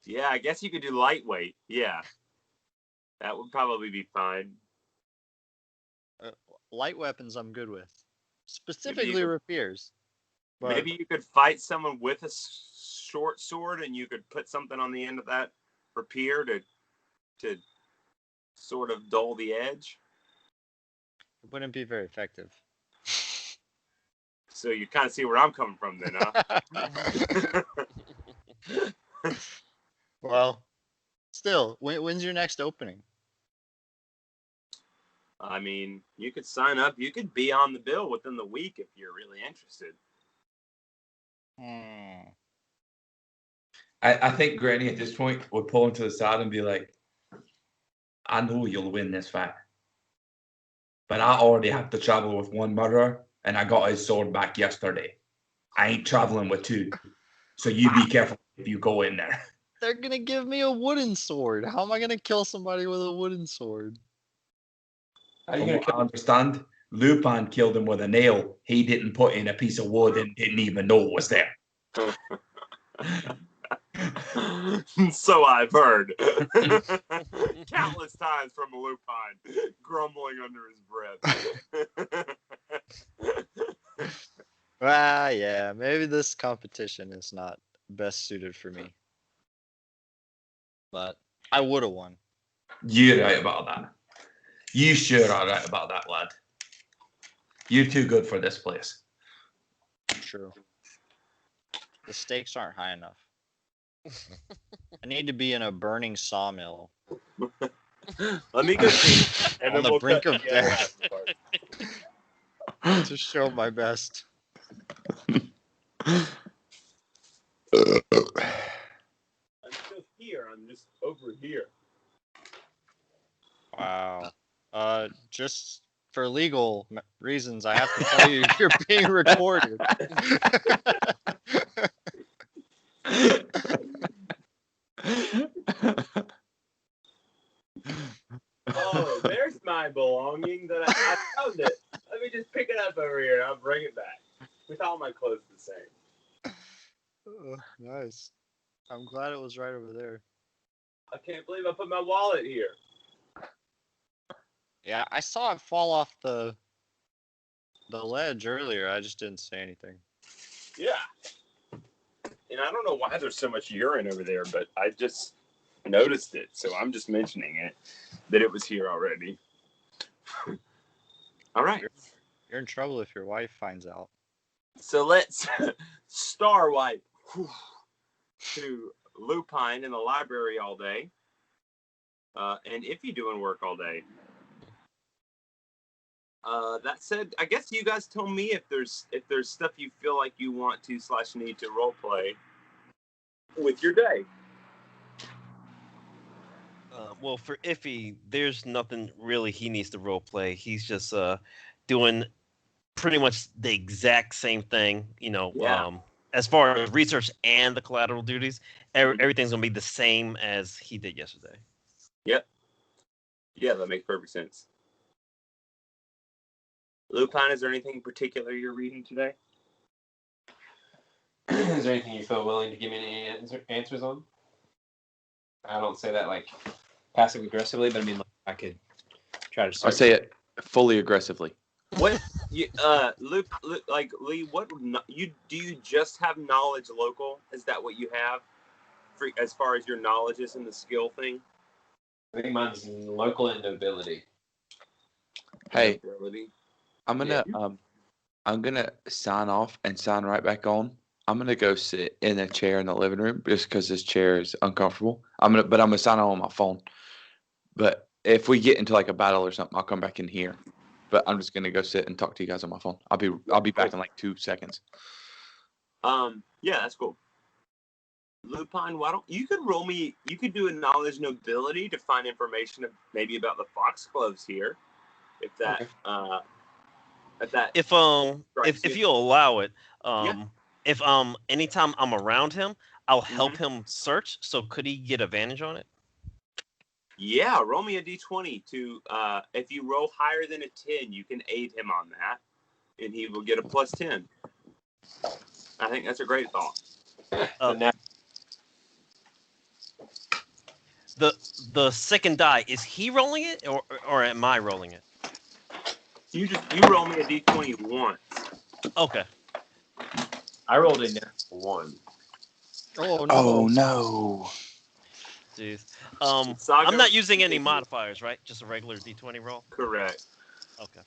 Yeah, I guess you could do lightweight. Yeah. That would probably be fine. Light weapons I'm good with. Specifically could- rapiers. But Maybe you could fight someone with a short sword and you could put something on the end of that rapier to sort of dull the edge. it wouldn't be very effective. So you kind of see where I'm coming from then, huh? Well, still, when's your next opening? I mean, you could sign up. You could be on the bill within the week if you're really interested. I think Granny at this point would pull him to the side and be like, I know you'll win this fight. But I already have to travel with one murderer, and I got his sword back yesterday. I ain't traveling with two. So you be careful if you go in there. They're gonna give me a wooden sword. How am I gonna kill somebody with a wooden sword? How are you From gonna what I kill? understand, Lupin killed him with a nail. He didn't put in a piece of wood and didn't even know it was there. So I've heard. Countless times from Lupine, grumbling under his breath. Yeah, maybe this competition is not best suited for me. But I would have won. You're right about that. You sure are right about that, lad. You're too good for this place. True. The stakes aren't high enough. I need to be in a burning sawmill. Let me go see. And On then the we'll brink cut of the other death. half apart. To show my best. I'm still here. I'm just over here. Wow. Just for legal reasons, I have to tell you you're being recorded. Oh, there's my belongings. And I found it. Let me just pick it up over here. I'll bring it back. With all my clothes the same. Nice. I'm glad it was right over there. I can't believe I put my wallet here. Yeah, I saw it fall off the ledge earlier. I just didn't say anything. Yeah. And I don't know why there's so much urine over there, but I just noticed it. So I'm just mentioning it, that it was here already. All right. You're in trouble if your wife finds out. So let's star wipe to Lupine in the library all day. And if you're doing work all day. That said, I guess you guys tell me if there's stuff you feel like you want to / need to role play with your day. Well, for Iffy, there's nothing really he needs to role play. He's just doing pretty much the exact same thing, Yeah. as far as research and the collateral duties, everything's gonna be the same as he did yesterday. Yep. Yeah, that makes perfect sense. Lupine, is there anything particular you're reading today? Is there anything you feel willing to give me any answers on? I don't say that like passive aggressively, but I mean like I could try to. I say it fully aggressively. What you Luke, like Lee? What you do? You just have knowledge local? Is that what you have? For, as far as your knowledge is in the skill thing? I think mine's local and nobility. Hey, Ability. I'm gonna Yeah. I'm gonna sign off and sign right back on. I'm gonna go sit in a chair in the living room just because this chair is uncomfortable. I'm gonna sign on my phone. But if we get into like a battle or something, I'll come back in here. But I'm just gonna go sit and talk to you guys on my phone. I'll be back in like 2 seconds. Yeah, that's cool. Lupine, why don't you could roll me? You could do a knowledge nobility to find information maybe about the foxgloves here, if that If strikes if you. you allow it, Yeah. if anytime I'm around him, I'll help him search. So could he get advantage on it? Yeah, roll me a d20 to if you roll higher than a 10, you can aid him on that, and he will get a plus 10. I think that's a great thought. The second die, is he rolling it or am I rolling it? You roll me a d20 once. Okay. I rolled a natural 1. Oh no. Oh no. Jeez. Saga I'm not using any maybe. modifiers, right? Just a regular d20 roll. Correct. Okay.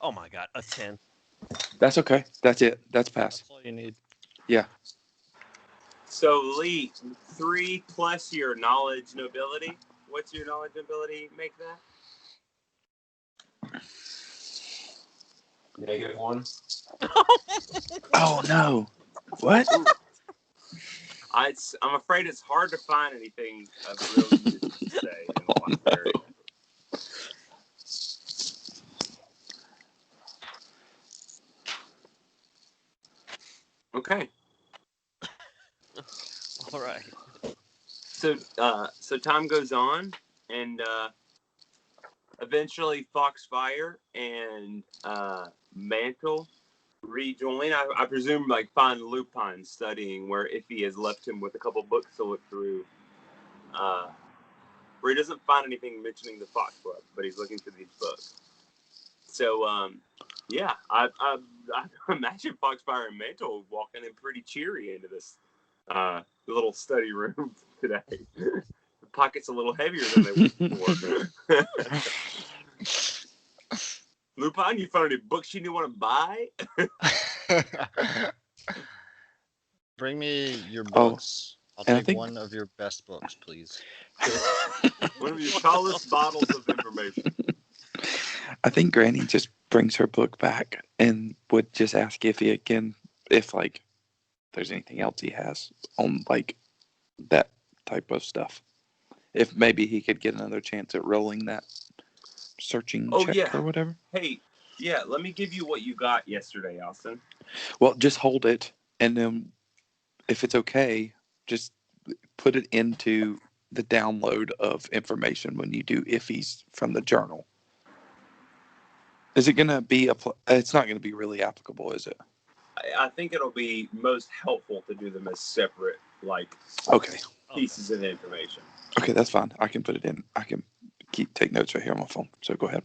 Oh my god, a 10. That's okay. That's it. That's pass. That's all you need. Yeah. So Lee, 3 plus your knowledge nobility. What's your knowledge nobility? Make that. -1. Oh no. What? I'm afraid it's hard to find anything of real use to say in the library. Okay. All right. So time goes on, and eventually Foxfire and Mantle rejoin. I presume like find Lupine studying where Iffy has left him with a couple books to look through. Where he doesn't find anything mentioning the Fox Club, but he's looking through these books. So yeah, I imagine Foxfire and Mantle walking in pretty cheery into this little study room today. The pocket's a little heavier than they were before. Lupin, you found any books you didn't want to buy? Bring me your books. I'll and I take think- one of your best books, please. One of your tallest bottles of information. I think Granny just brings her book back and would just ask Iffy again if like there's anything else he has on like that type of stuff. If maybe he could get another chance at rolling that searching check or whatever. Hey, yeah, let me give you what you got yesterday, Austin. Well, just hold it, and then if it's okay, just put it into the download of information when you do Iffy's from the journal. Is it going to be it's not going to be really applicable, is it? I think it'll be most helpful to do them as separate, like, Okay. pieces of information. Okay, that's fine. I can put it in. I can take notes right here on my phone. So go ahead.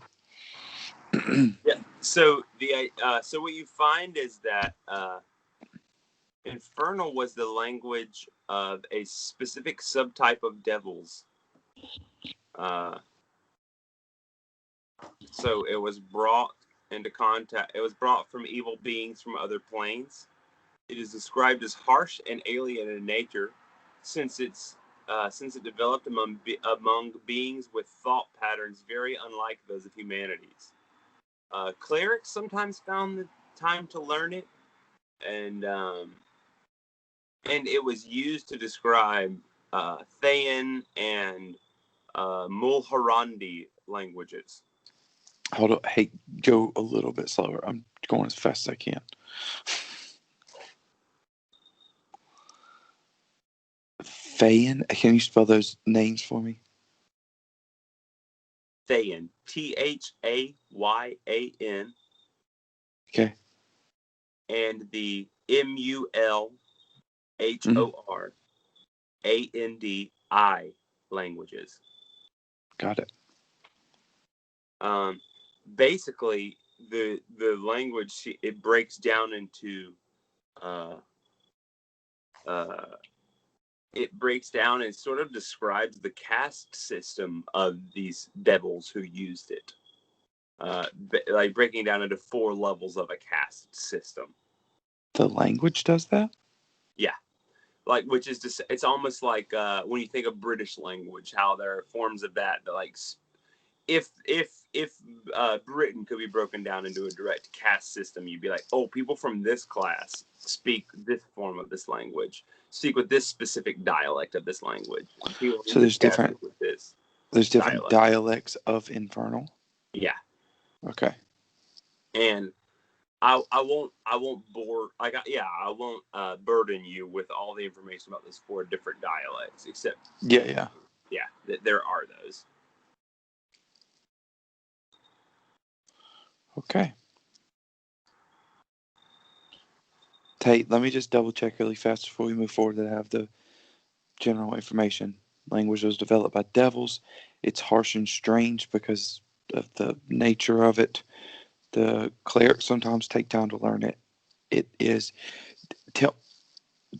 Yeah. So so what you find is that Infernal was the language of a specific subtype of devils. So it was brought into contact. It was brought from evil beings from other planes. It is described as harsh and alien in nature, since it developed among beings with thought patterns very unlike those of humanities. Clerics sometimes found the time to learn it, and it was used to describe Thayan and Mulharandi languages. Hold on. Hey, go a little bit slower. I'm going as fast as I can. Thayan, can you spell those names for me? Thayan, Thayan. Okay. And the Mulhorandi languages. Got it. Basically, the language, it breaks down into it breaks down and sort of describes the caste system of these devils who used it. Like breaking down into 4 levels of a caste system. The language does that? Yeah. Like, which is just, it's almost like when you think of British language, how there are forms of that like, if Britain could be broken down into a direct caste system, you'd be like, oh, people from this class speak this form of this language, speak with this specific dialect of this language. People So there's different. with this. There's different dialects of Infernal. Yeah. Okay. And I won't bore I won't burden you with all the information about those 4 different dialects, except Yeah. There are those. Okay. Tate, let me just double check really fast before we move forward that I have the general information. Language was developed by devils. It's harsh and strange because of the nature of it. The clerics sometimes take time to learn it. It is,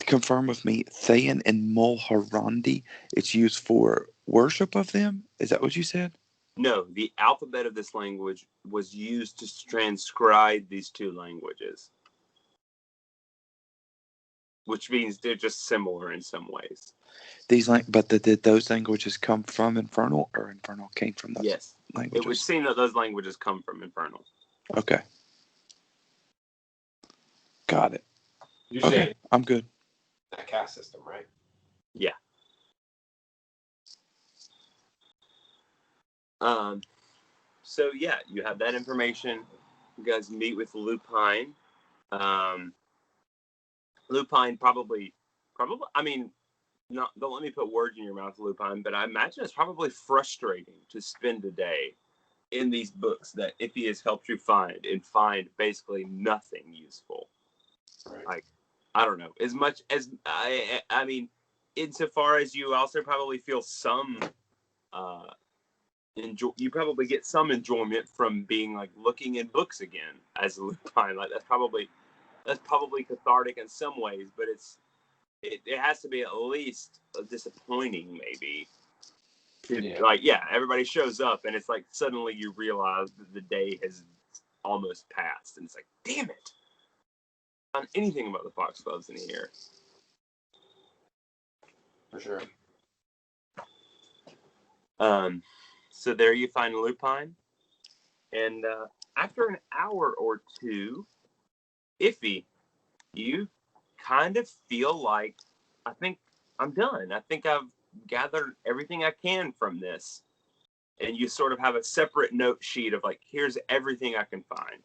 confirm with me, Thayan and Mulharandi, it's used for worship of them? Is that what you said? No, the alphabet of this language was used to transcribe these 2 languages, which means they're just similar in some ways. But did those languages come from Infernal, or Infernal came from those languages? It would seem that those languages come from Infernal. Okay. Got it. You're Okay, saying I'm good. that caste system, right? Yeah. So yeah, you have that information. You guys meet with Lupine. Lupine probably. I mean, don't let me put words in your mouth, Lupine. But I imagine it's probably frustrating to spend a day in these books that Iffy has helped you find basically nothing useful. Right. Like, I don't know. As much as I mean, insofar as you also probably feel some you probably get some enjoyment from being like looking in books again as a Lupine. Like that's probably cathartic in some ways, but it has to be at least disappointing maybe. Like everybody shows up and it's like suddenly you realize that the day has almost passed and it's like, damn it. On anything about the Foxgloves in here. For sure. So there you find Lupine, and after an hour or 2, Iffy, you kind of feel like, I think I'm done. I think I've gathered everything I can from this, and you sort of have a separate note sheet of like, here's everything I can find.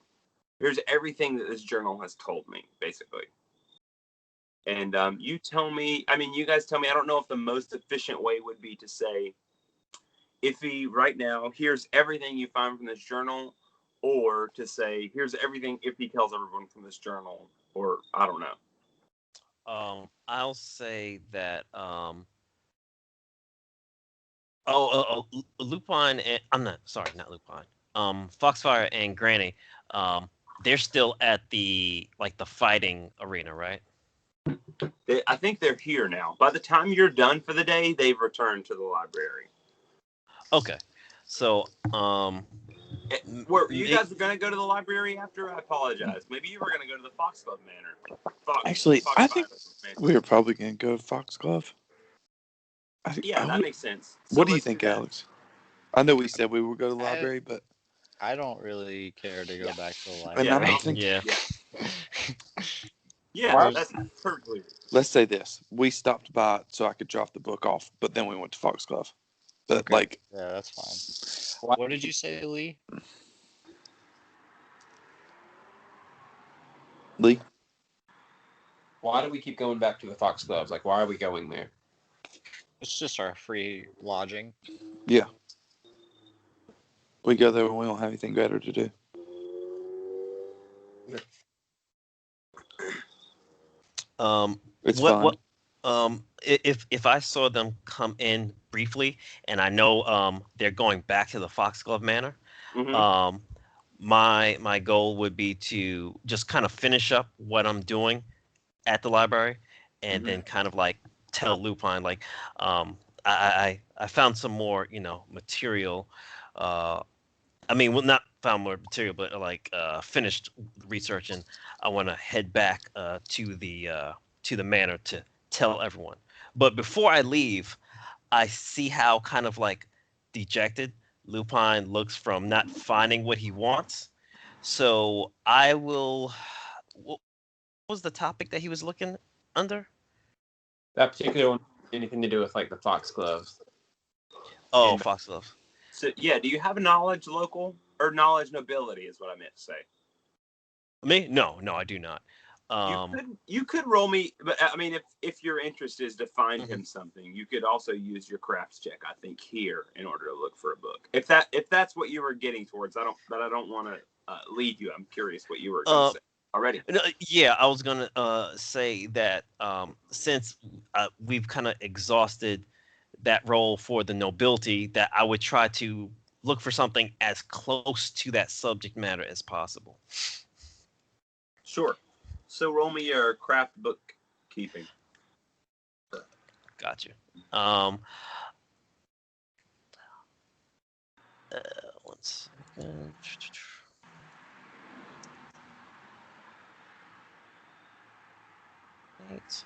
Here's everything that this journal has told me, basically. And you guys tell me, I don't know if the most efficient way would be to say, Iffy, right now, here's everything you find from this journal, or to say, here's everything Iffy tells everyone from this journal, or I don't know. I'll say that Lupine and not Lupine. Foxfire and Granny, they're still at the fighting arena, right? I think they're here now. By the time you're done for the day, they've returned to the library. Okay, so were you guys going to go to the library after? I apologize. Maybe you were going to go to the Foxglove Manor. I think we were probably going to go to Foxglove. That makes sense. So what do you think, Alex? I know we said we would go to the library, but I don't really care to go back to the and library. I'm thinking, that's perfectly. Let's say this: we stopped by so I could drop the book off, but then we went to Foxglove. But yeah, that's fine. What did you say, Lee? Lee? Why do we keep going back to the Foxgloves? Like, why are we going there? It's just our free lodging. Yeah. We go there when we don't have anything better to do. It's fun. if I saw them come in briefly, and I know they're going back to the Foxglove Manor, Mhm. my goal would be to just kind of finish up what I'm doing at the library, and Mhm. then kind of like tell Lupine like, I found some more material. I mean, well, not found more material, but like finished research, and I want to head back to the manor to tell everyone. But before I leave, I see how kind of like dejected Lupine looks from not finding what he wants. So I will. What was the topic that he was looking under? That particular one, anything to do with like the foxgloves. Oh, And Foxglove. So yeah, do you have knowledge local or knowledge nobility is what I meant to say. Me? No, I do not. You could roll me, but I mean, if your interest is to find Mhm. him something, you could also use your crafts check. I think here in order to look for a book. If that's what you were getting towards, I don't want to lead you. I'm curious what you were going to Uh, say already. No, yeah, I was gonna say that since we've kind of exhausted that role for the nobility, that I would try to look for something as close to that subject matter as possible. Sure. So roll me your craft bookkeeping. Gotcha. Um, one second. Eight.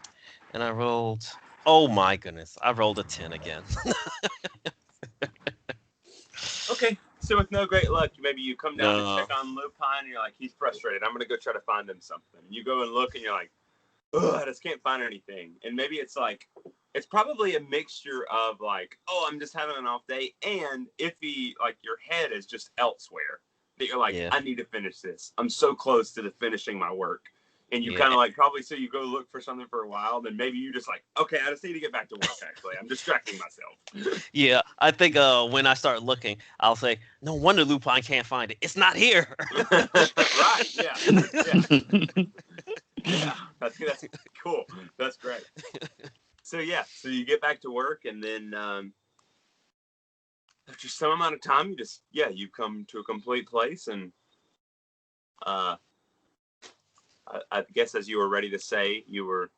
And I rolled. Oh my goodness! I rolled a 10 again. Okay. So with no great luck, maybe you come down to No. check on Lupine and you're like, he's frustrated. I'm gonna go try to find him something. You go and look and you're like, ugh, I just can't find anything. And maybe it's like, it's probably a mixture of like, oh, I'm just having an off day, and iffy, like your head is just elsewhere. That you're like, Yeah. I need to finish this. I'm so close to finishing my work. And you Yeah. kind of like probably so you go look for something for a while, then maybe you just like, okay, I just need to get back to work. Actually, I'm distracting myself. Yeah, I think when I start looking, I'll say, no wonder Lupin can't find it. It's not here. Right? Yeah. Yeah. That's cool. That's great. So yeah, so you get back to work, and then after some amount of time, you come to a complete place, and I guess as you were ready to say, you were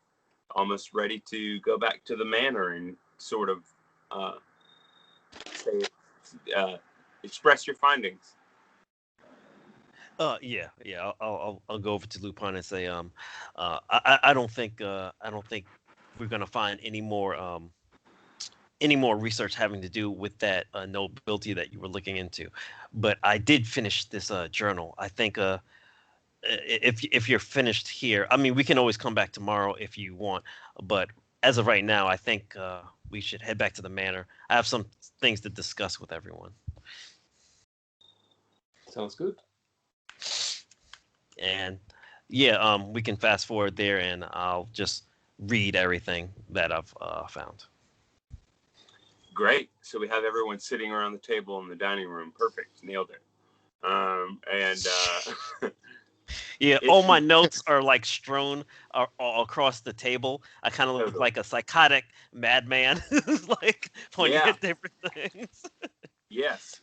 almost ready to go back to the manor and sort of say, express your findings. Yeah. I'll go over to Lupin and say, I don't think we're gonna find any more research having to do with that nobility that you were looking into, but I did finish this journal. I think if you're finished here, I mean, we can always come back tomorrow if you want, but as of right now, I think we should head back to the manor. I have some things to discuss with everyone. sounds good. And yeah, we can fast forward there, and I'll just read everything that I've found. Great. So we have everyone sitting around the table in the dining room. Perfect. Nailed it. Yeah, all my notes are like strewn all across the table. I kind of look Totally. like a psychotic madman, like pointing Yeah. at different things. Yes.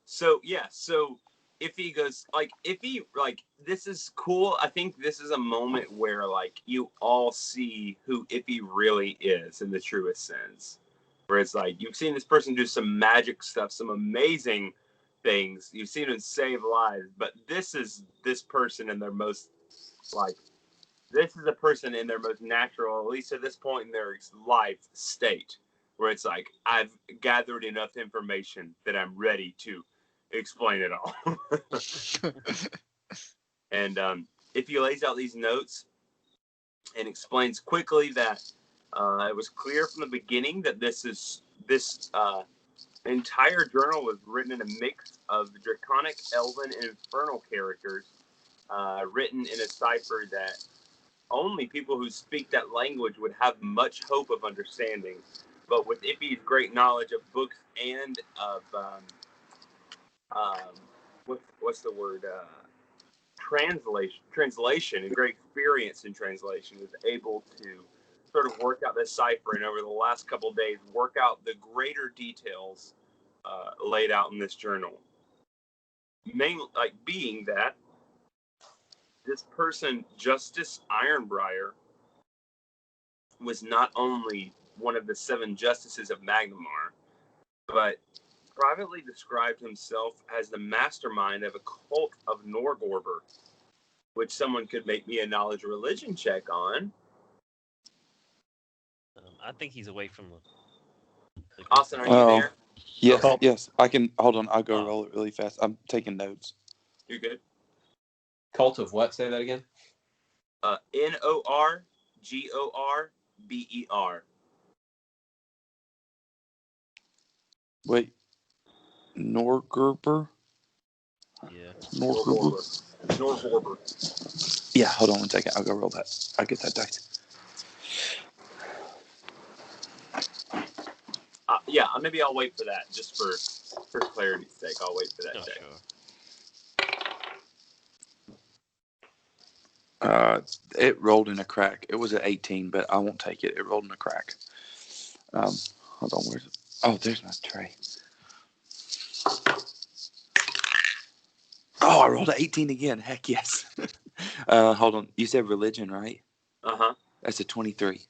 So yeah, so Iffy goes like Iffy like this is cool. I think this is a moment where like you all see who Iffy really is in the truest sense. Where it's like you've seen this person do some magic stuff, some amazing things. You've seen him save lives, but this is this person in their most like this is a person in their most natural, at least at this point in their life state, where it's like I've gathered enough information that I'm ready to explain it all. And if he lays out these notes and explains quickly that it was clear from the beginning that this entire journal was written in a mix of draconic, elven, and infernal characters, written in a cipher that only people who speak that language would have much hope of understanding. But with Ippy's great knowledge of books and of what's the word, translation and great experience in translation, is able to sort of work out this cipher, and over the last couple of days, work out the greater details laid out in this journal. Mainly, being that this person, Justice Ironbriar, was not only one of the 7 justices of Magnamar, but privately described himself as the mastermind of a cult of Norgorber, which someone could make me a knowledge religion check on. I think he's away from the Austin, are you there? Yes, Okay. yes. I can hold on. I'll go Oh. roll it really fast. I'm taking notes. You're good. Cult of what? Say that again. Norgorber. Wait, Norgorber? Yeah. Norgorber? Norgorber. Yeah, hold on one second. I'll go roll that. I'll get that dice. Yeah, maybe I'll wait for that, just for clarity's sake. I'll wait for that check. Sure. It rolled in a crack. It was an 18, but I won't take it. It rolled in a crack. Hold on. Where's it? Oh, there's my tray. Oh, I rolled an 18 again. Heck yes. Hold on. You said religion, right? Uh-huh. That's a 23.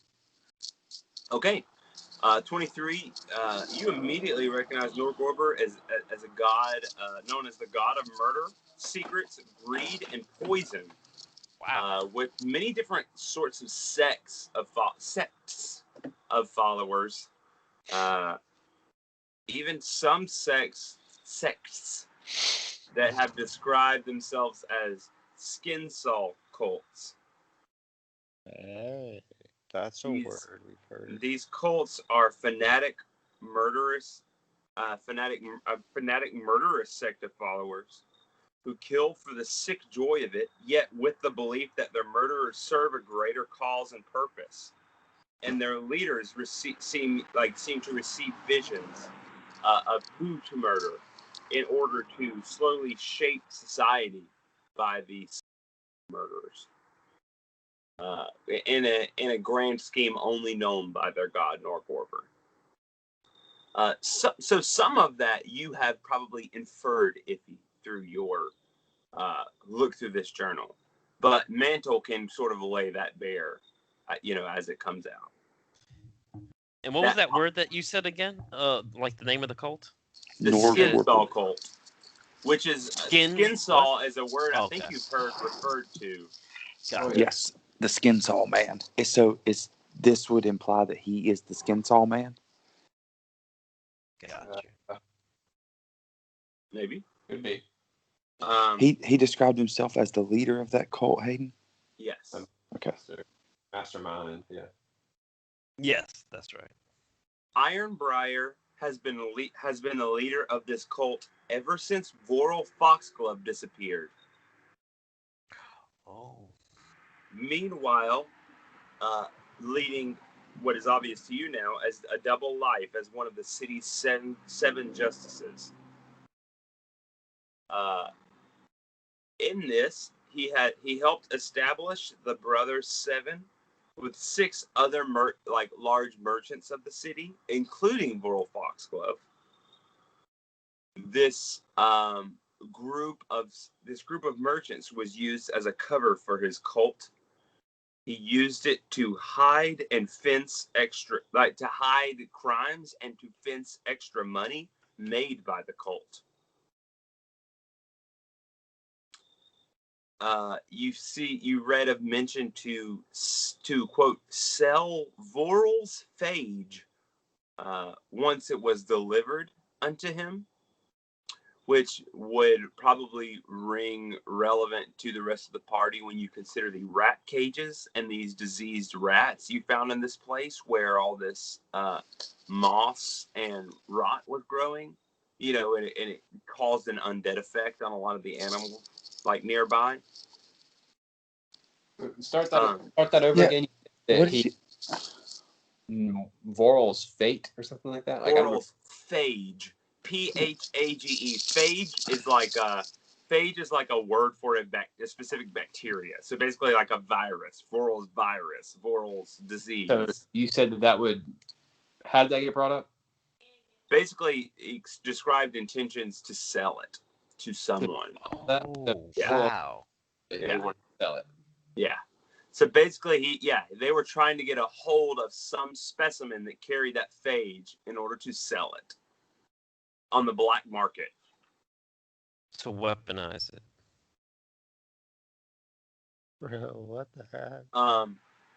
Okay. 23, you immediately recognize Norgorber as a god known as the god of murder, secrets, greed, and poison. Wow. With many different sorts of sects of followers. Even some sects that have described themselves as skin saw cults. Hey, that's a word we've heard. These cults are fanatic murderous sect of followers who kill for the sick joy of it, yet with the belief that their murderers serve a greater cause and purpose, and their leaders seem to receive visions of who to murder in order to slowly shape society by these murderers. In a grand scheme only known by their god Norgorber. So some of that you have probably inferred, Iffy, through your look through this journal, but Mantle can sort of lay that bare, as it comes out. And what was that word that you said again? Like the name of the cult? The Skin Saw cult, which is skin saw is a word I think you've heard referred to. Yes, the skin saw man. This would imply that he is the skin saw man? Gotcha. Maybe. Could be. He described himself as the leader of that cult, Hayden? Yes. Okay. Mastermind, yeah. Yes, that's right. Ironbriar has been the leader of this cult ever since Voral Foxglove disappeared. Oh. Meanwhile, leading what is obvious to you now as a double life as one of the city's seven justices. In this, he helped establish the Brothers Seven with 6 other large merchants of the city, including Voral Foxglove. This group of merchants was used as a cover for his cult. He used it to hide and fence to hide crimes and to fence extra money made by the cult. You read of mention to quote sell Voral's phage once it was delivered unto him, which would probably ring relevant to the rest of the party when you consider the rat cages and these diseased rats you found in this place where all this moss and rot was growing, and it caused an undead effect on a lot of the animals nearby. Start that over again. What did Voral's fate or something like that. Voral's phage. Phage. Phage phage is like a word for a specific bacteria. So basically like a virus, Vorl's virus, Vorl's disease. So you said that would, how did that get brought up? Basically, it's described intentions to sell it to someone. Oh, Yeah. wow. They want to sell it. Yeah. So basically, they were trying to get a hold of some specimen that carried that phage in order to sell it on the black market. To weaponize it. Bro, what the heck?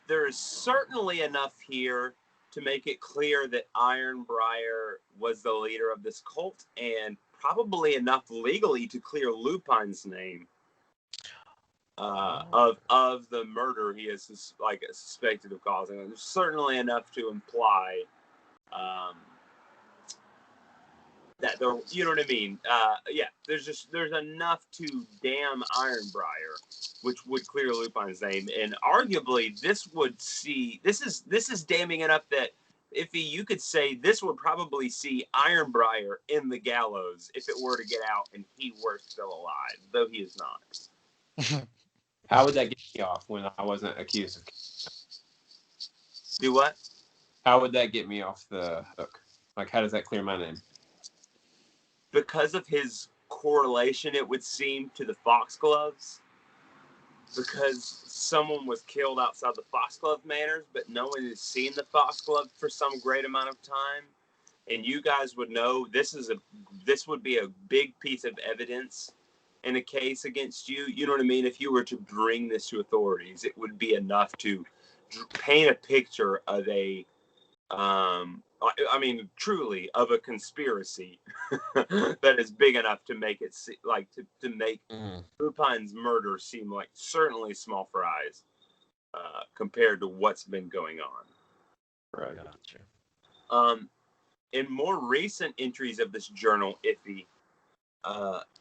There is certainly enough here to make it clear that Ironbriar was the leader of this cult, and probably enough legally to clear Lupine's name of the murder he is suspected of causing. There's certainly enough to imply that there, you know what I mean? There's enough to damn Ironbriar, which would clear Lupine's name, and arguably this is damning enough that if you could say this would probably see Ironbriar in the gallows if it were to get out and he were still alive, though he is not. How would that get me off when I wasn't accused of? Do what? How would that get me off the hook? Like, how does that clear my name? Because of his correlation, it would seem, to the Foxgloves. Because someone was killed outside the Foxglove Manors, but no one has seen the Foxglove for some great amount of time. And you guys would know this would be a big piece of evidence in a case against you. You know what I mean? If you were to bring this to authorities, it would be enough to paint a picture of truly of a conspiracy that is big enough to make it to make Lupine's murder seem like certainly small fries compared to what's been going on. Right. Gotcha. In more recent entries of this journal, Iffy,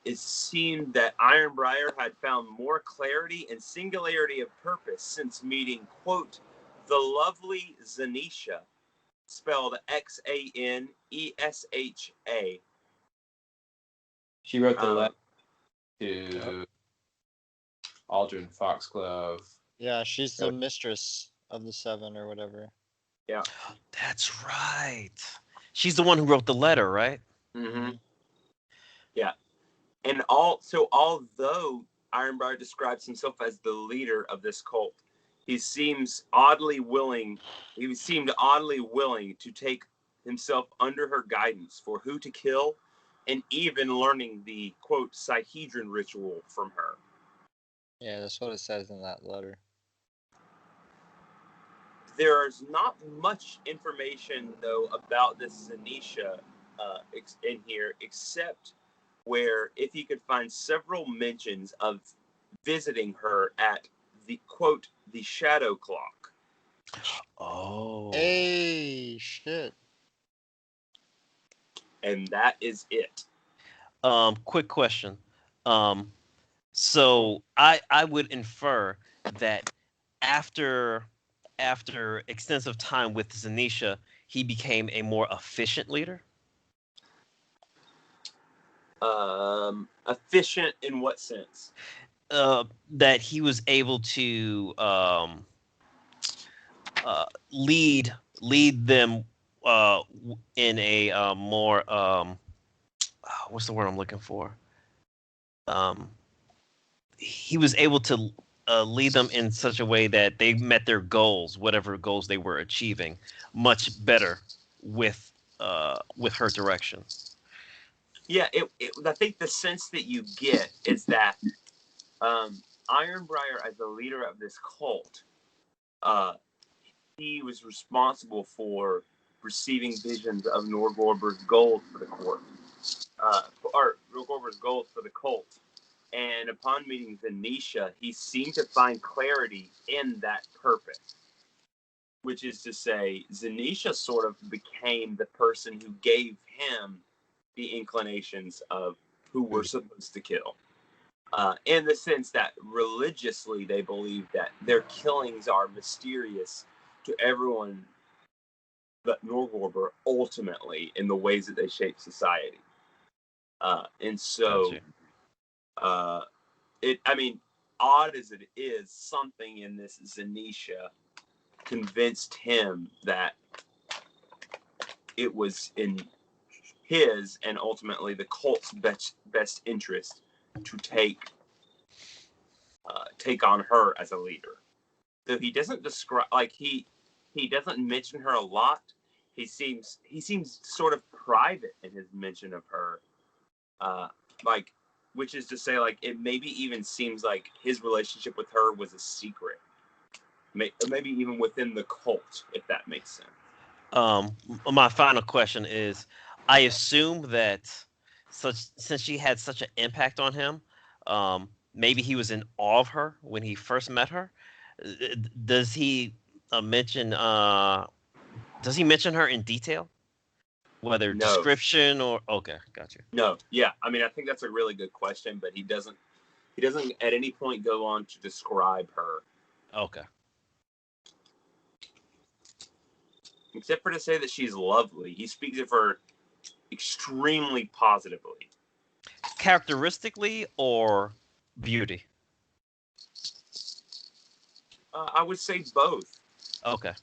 it seemed that Ironbriar had found more clarity and singularity of purpose since meeting, quote, the lovely Zanisha, spelled Xanesha. She wrote the letter to Aldrin Foxglove. Yeah, she's the mistress of the seven or whatever. Yeah. That's right. She's the one who wrote the letter, right? Mm-hmm. Yeah. And although Ironbriar describes himself as the leader of this cult, he seemed oddly willing to take himself under her guidance for who to kill, and even learning the, quote, Sihedron ritual from her. Yeah, that's what it says in that letter. There's not much information, though, about this Zanisha in here, except where if you could find several mentions of visiting her at the, quote, the Shadow Clock. Oh. Hey, shit. And that is it. Quick question. So I would infer that after extensive time with Zanisha, he became a more efficient leader. Efficient in what sense? That he was able to lead them in a more what's the word I'm looking for? He was able to lead them in such a way that they met their goals, whatever goals they were achieving, much better with her direction. Yeah, I think the sense that you get is that Ironbriar, as the leader of this cult, he was responsible for receiving visions of Norgorber's gold for the court, or Norgorber's gold for the cult. And upon meeting Zanisha, he seemed to find clarity in that purpose. Which is to say, Zanisha sort of became the person who gave him the inclinations of who we're supposed to kill. In the sense that religiously they believe that their killings are mysterious to everyone but Norgorber ultimately in the ways that they shape society. And so Gotcha. I mean, odd as it is, something in this Zanisha convinced him that it was in his and ultimately the cult's best interest to take on her as a leader. Though he doesn't describe, like, he doesn't mention her a lot. He seems sort of private in his mention of her, like, which is to say, like, it maybe even seems like his relationship with her was a secret, maybe even within the cult, if that makes sense. My final question is, I assume that since she had such an impact on him, maybe he was in awe of her when he first met her. Does he mention? Does he mention her in detail, whether No. description or? Okay, got you. No, yeah, I mean, I think that's a really good question, but he doesn't at any point go on to describe her. Okay. Except for to say that she's lovely. He speaks of her extremely positively. Characteristically or beauty? I would say both. Okay.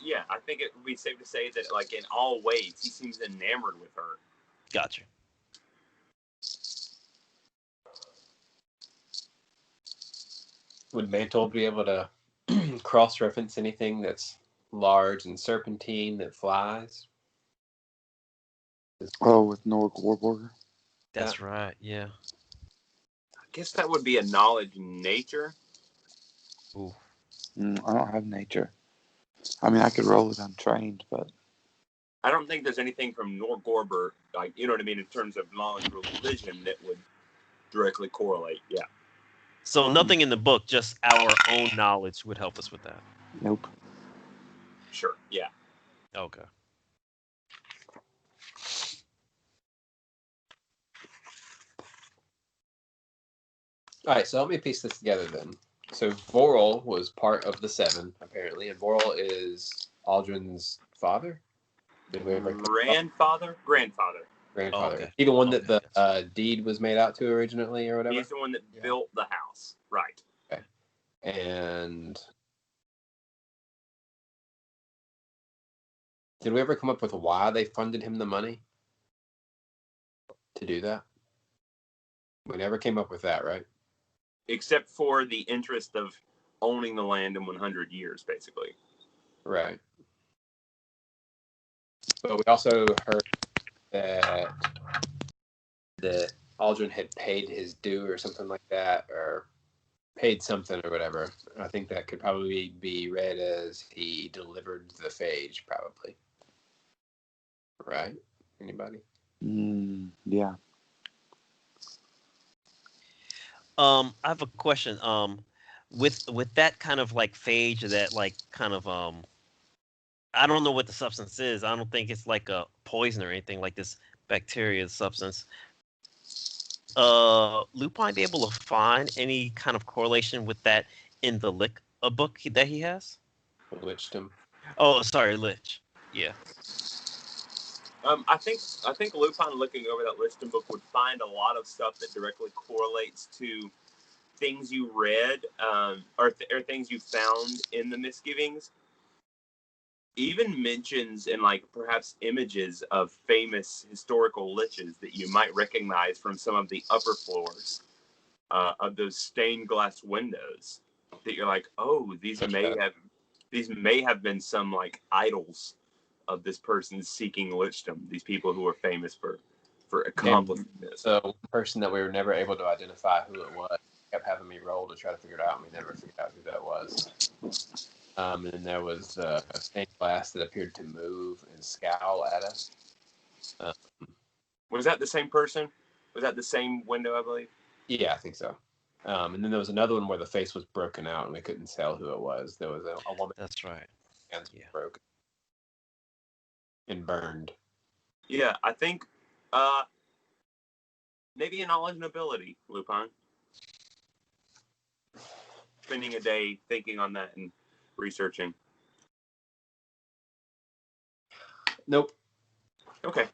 Yeah, I think it would be safe to say that, like, in all ways, he seems enamored with her. Got you. Would Mantle be able to cross-reference anything that's large and serpentine that flies? Oh, with Norg Warburger. That's right. Yeah. I guess that would be a knowledge in nature. Ooh. I don't have nature. I mean, I could roll it untrained, but I don't think there's anything from Norgorber, like, you know what I mean, in terms of knowledge or religion that would directly correlate. Yeah. So nothing in the book, just our own knowledge would help us with that. nope. Sure. Yeah. Okay. All right, so let me piece this together then. So Vorel was part of the Seven, apparently, and Vorel is Aldrin's father? Did we ever Grandfather? grandfather? Oh, okay. Is he the one that Okay, the deed was made out to originally or whatever? He's the one that Yeah. built the house. Right. And did we ever come up with why they funded him the money to do that? We never came up with that, right? Except for the interest of owning the land in 100 years, basically. Right. But we also heard that Aldrin had paid his due or something like that, or paid something or whatever. I think that could probably be read as he delivered the phage, probably. Right? Anybody? Yeah. I have a question. With that kind of like phage, that like kind of I don't know what the substance is. I don't think it's like a poison or anything like this bacteria substance. Lupin be able to find any kind of correlation with that in the book that he has? Bewitched him. Oh, sorry, Lich. Yeah. I think Lupin, looking over that Liston book, would find a lot of stuff that directly correlates to things you read, or things you found in the Misgivings. Even mentions and, like, perhaps images of famous historical liches that you might recognize from some of the upper floors of those stained glass windows. That you're like, oh, these may have been some, like, idols of this person seeking lichdom. These people who are famous for accomplishing this. So one person that we were never able to identify who it was kept having me roll to try to figure it out, and we never figured out who that was. And then there was a stained glass that appeared to move and scowl at us. Was that the same person? Was that the same window, I believe? Yeah, I think so. And then there was another one where the face was broken out and we couldn't tell who it was. There was a woman. That's right. Hands Yeah. broken and burned. Yeah, I think maybe a knowledge and ability, Lupin. Spending a day thinking on that and researching. Nope. Okay.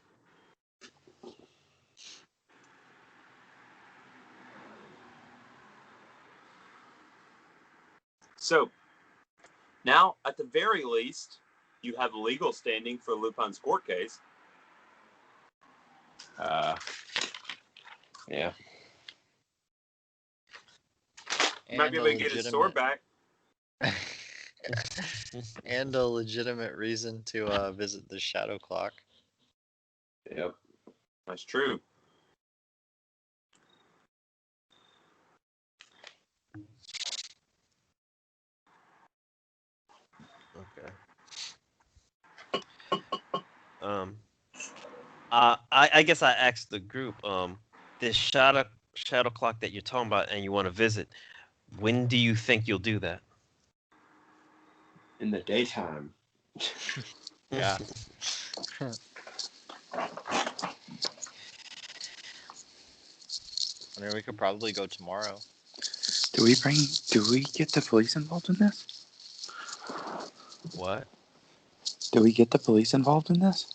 So now, at the very least, you have legal standing for Lupin's court case. Yeah. You might be able to get his sword back. And a legitimate reason to visit the Shadow Clock. Yep. That's true. Okay. I guess I asked the group, this shadow clock that you're talking about and you want to visit, when do you think you'll do that? In the daytime. Yeah. I mean, we could probably go tomorrow. Do we get the police involved in this? What? Do we get the police involved in this?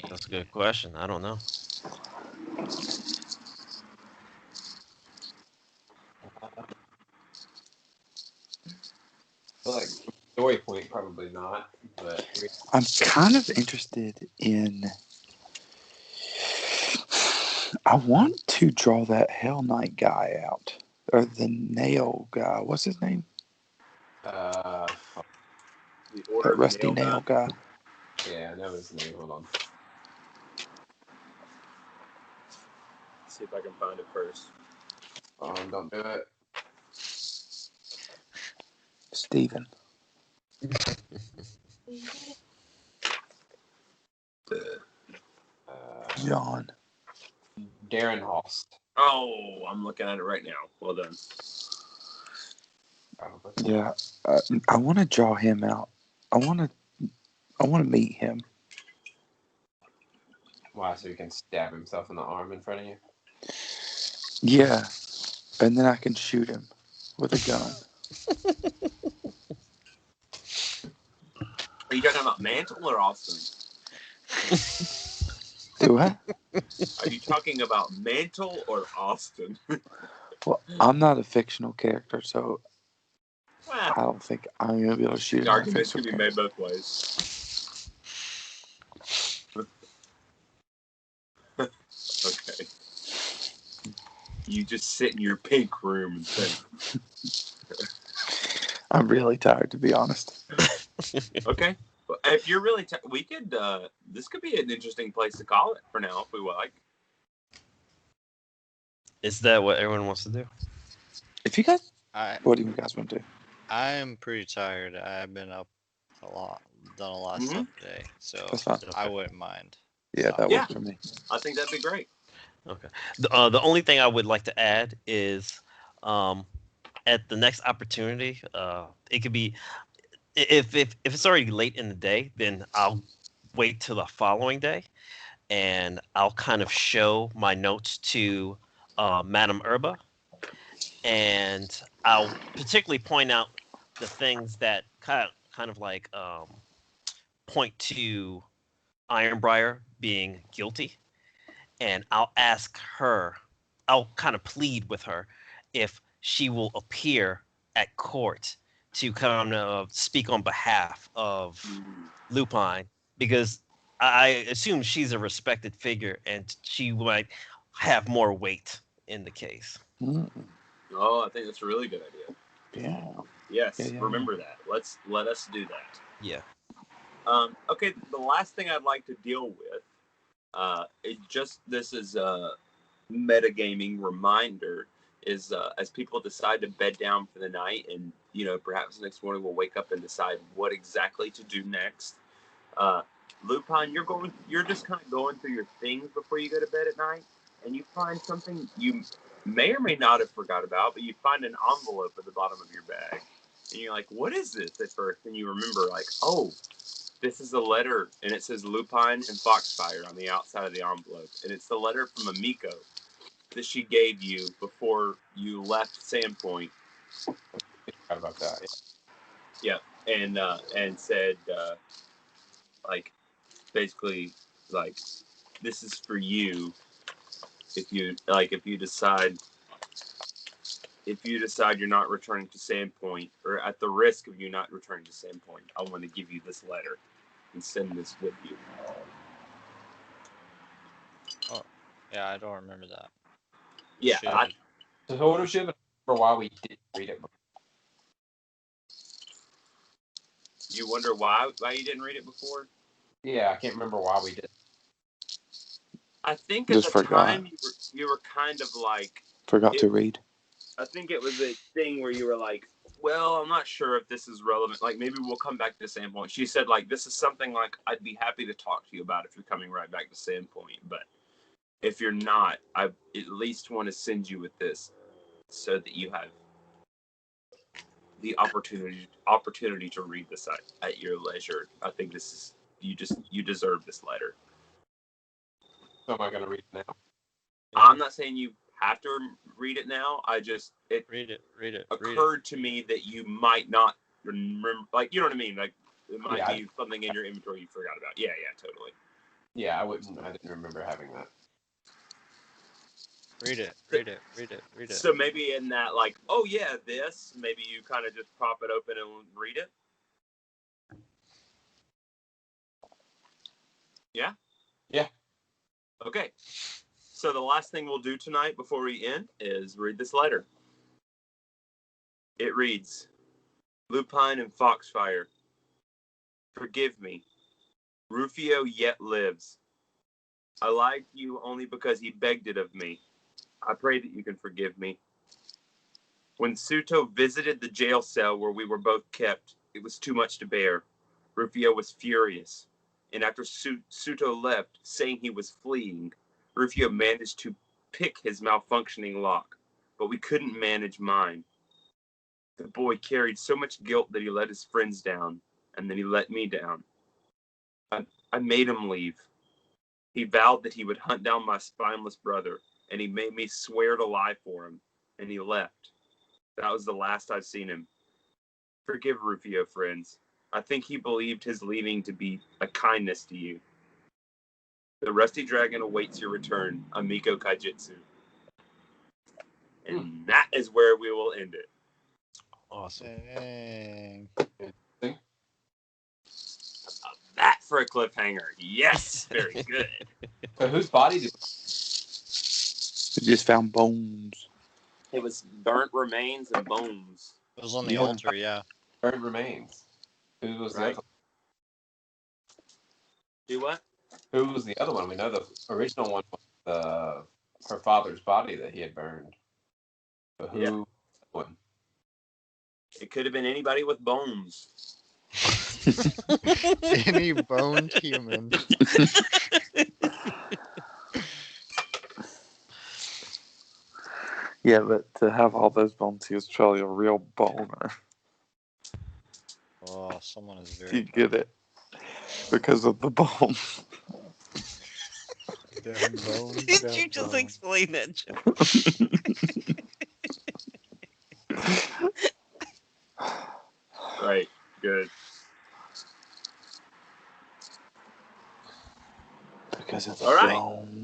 That's a good question. I don't know. I feel like story point, probably not. But I'm kind of interested in. I want to draw that Hell Knight guy out, or the Nail guy. What's his name? the Order That of the Rusty Nail guy. Yeah, I know his name. Hold on. See if I can find it first. Don't do it. Steven. John. Darren Host. Oh, I'm looking at it right now. Well done. Yeah, I want to draw him out. I want to meet him. Why? So he can stab himself in the arm in front of you? Yeah, and then I can shoot him with a gun. Are you talking about Mantle or Austin? Do I? Are you talking about Mantle or Austin? Well, I'm not a fictional character, so Well, I don't think I'm gonna be able to shoot the him. arguments can be made both ways. Okay. You just sit in your pink room and think. I'm really tired, to be honest. Okay. Well, if you're really, we could. This could be an interesting place to call it for now, if we would like. Is that what everyone wants to do? If you guys, I what do you guys want to do? I'm pretty tired. I've been up a lot, done a lot of stuff today, so That's fine. I wouldn't mind. Yeah, that Yeah. works for me. I think that'd be great. Okay. The only thing I would like to add is, at the next opportunity, it could be if it's already late in the day, then I'll wait till the following day, and I'll kind of show my notes to Madame Erba, and I'll particularly point out the things that kind of like point to Ironbriar being guilty, and I'll ask her, I'll kind of plead with her if she will appear at court to kind of speak on behalf of Lupine, because I assume she's a respected figure and she might have more weight in the case. Oh, I think that's a really good idea. Yeah. Yes, Yeah. remember that. Let us do that. Yeah. Okay, the last thing I'd like to deal with, this is a metagaming reminder, is as people decide to bed down for the night, and perhaps next morning we'll wake up and decide what exactly to do next. Lupin, you're just kind of going through your things before you go to bed at night, and you find something you may or may not have forgot about, but you find an envelope at the bottom of your bag, and you're like, "What is this?" At first, and you remember, like, "Oh, this is a letter," and it says Lupine and Foxfire on the outside of the envelope, and it's the letter from Amiko that she gave you before you left Sandpoint. Forgot about that. Yeah, and said, like, basically, like, this is for you if you decide if you decide you're not returning to Sandpoint, or at the risk of you not returning to Sandpoint, I want to give you this letter and send this with you. Oh, yeah, I don't remember that. Yeah, So what was you for why we didn't read it before? you wonder why you didn't read it before? Yeah, I can't remember why we did. I think at Just the forgot. time you were kind of like Forgot to read. I think it was a thing where you were like, well, I'm not sure if this is relevant. Like, maybe we'll come back to Sandpoint. She said, like, this is something like I'd be happy to talk to you about if you're coming right back to Sandpoint. But if you're not, I at least want to send you with this so that you have the opportunity to read this at your leisure. I think this is you deserve this letter. So am I going to read it now? Yeah. I'm not saying you have to read it now. It Read it. occurred to me that you might not remember, like, you know what I mean? Like, it might Yeah, be something in your inventory you forgot about. Yeah, totally. Yeah, I didn't remember having that. Read it. So maybe in that, like, oh yeah, this, maybe you kind of just pop it open and read it. Yeah? Yeah. Okay. So the last thing we'll do tonight before we end is read this letter. It reads, Lupine and Foxfire, forgive me. Rufio yet lives. I lied to you only because he begged it of me. I pray that you can forgive me. When Suto visited the jail cell where we were both kept, it was too much to bear. Rufio was furious, and after Suto left, saying he was fleeing, Rufio managed to pick his malfunctioning lock, but we couldn't manage mine. The boy carried so much guilt that he let his friends down, and then he let me down. I made him leave. He vowed that he would hunt down my spineless brother, and he made me swear to lie for him, and he left. That was the last I've seen him. Forgive Rufio, friends. I think he believed his leaving to be a kindness to you. The Rusty Dragon awaits your return, Amiko Kaijitsu. And that is where we will end it. Awesome. Dang. That for a cliffhanger. Yes, very good. So whose body did We just found bones. It was burnt remains and bones. It was on the Yeah. altar, yeah. burn remains? Who was Right. the other? Do what? Who was the other one? We know the original one was her father's body that he had burned. But who? Yeah. One? It could have been anybody with bones. Any boned human. Yeah, but to have all those bones, he was probably a real boner. Oh, someone is very. You get it? Because of the bones. Them bones, Did them you just bones. explain that, Joe? Right. Good. Because of the All right. bones.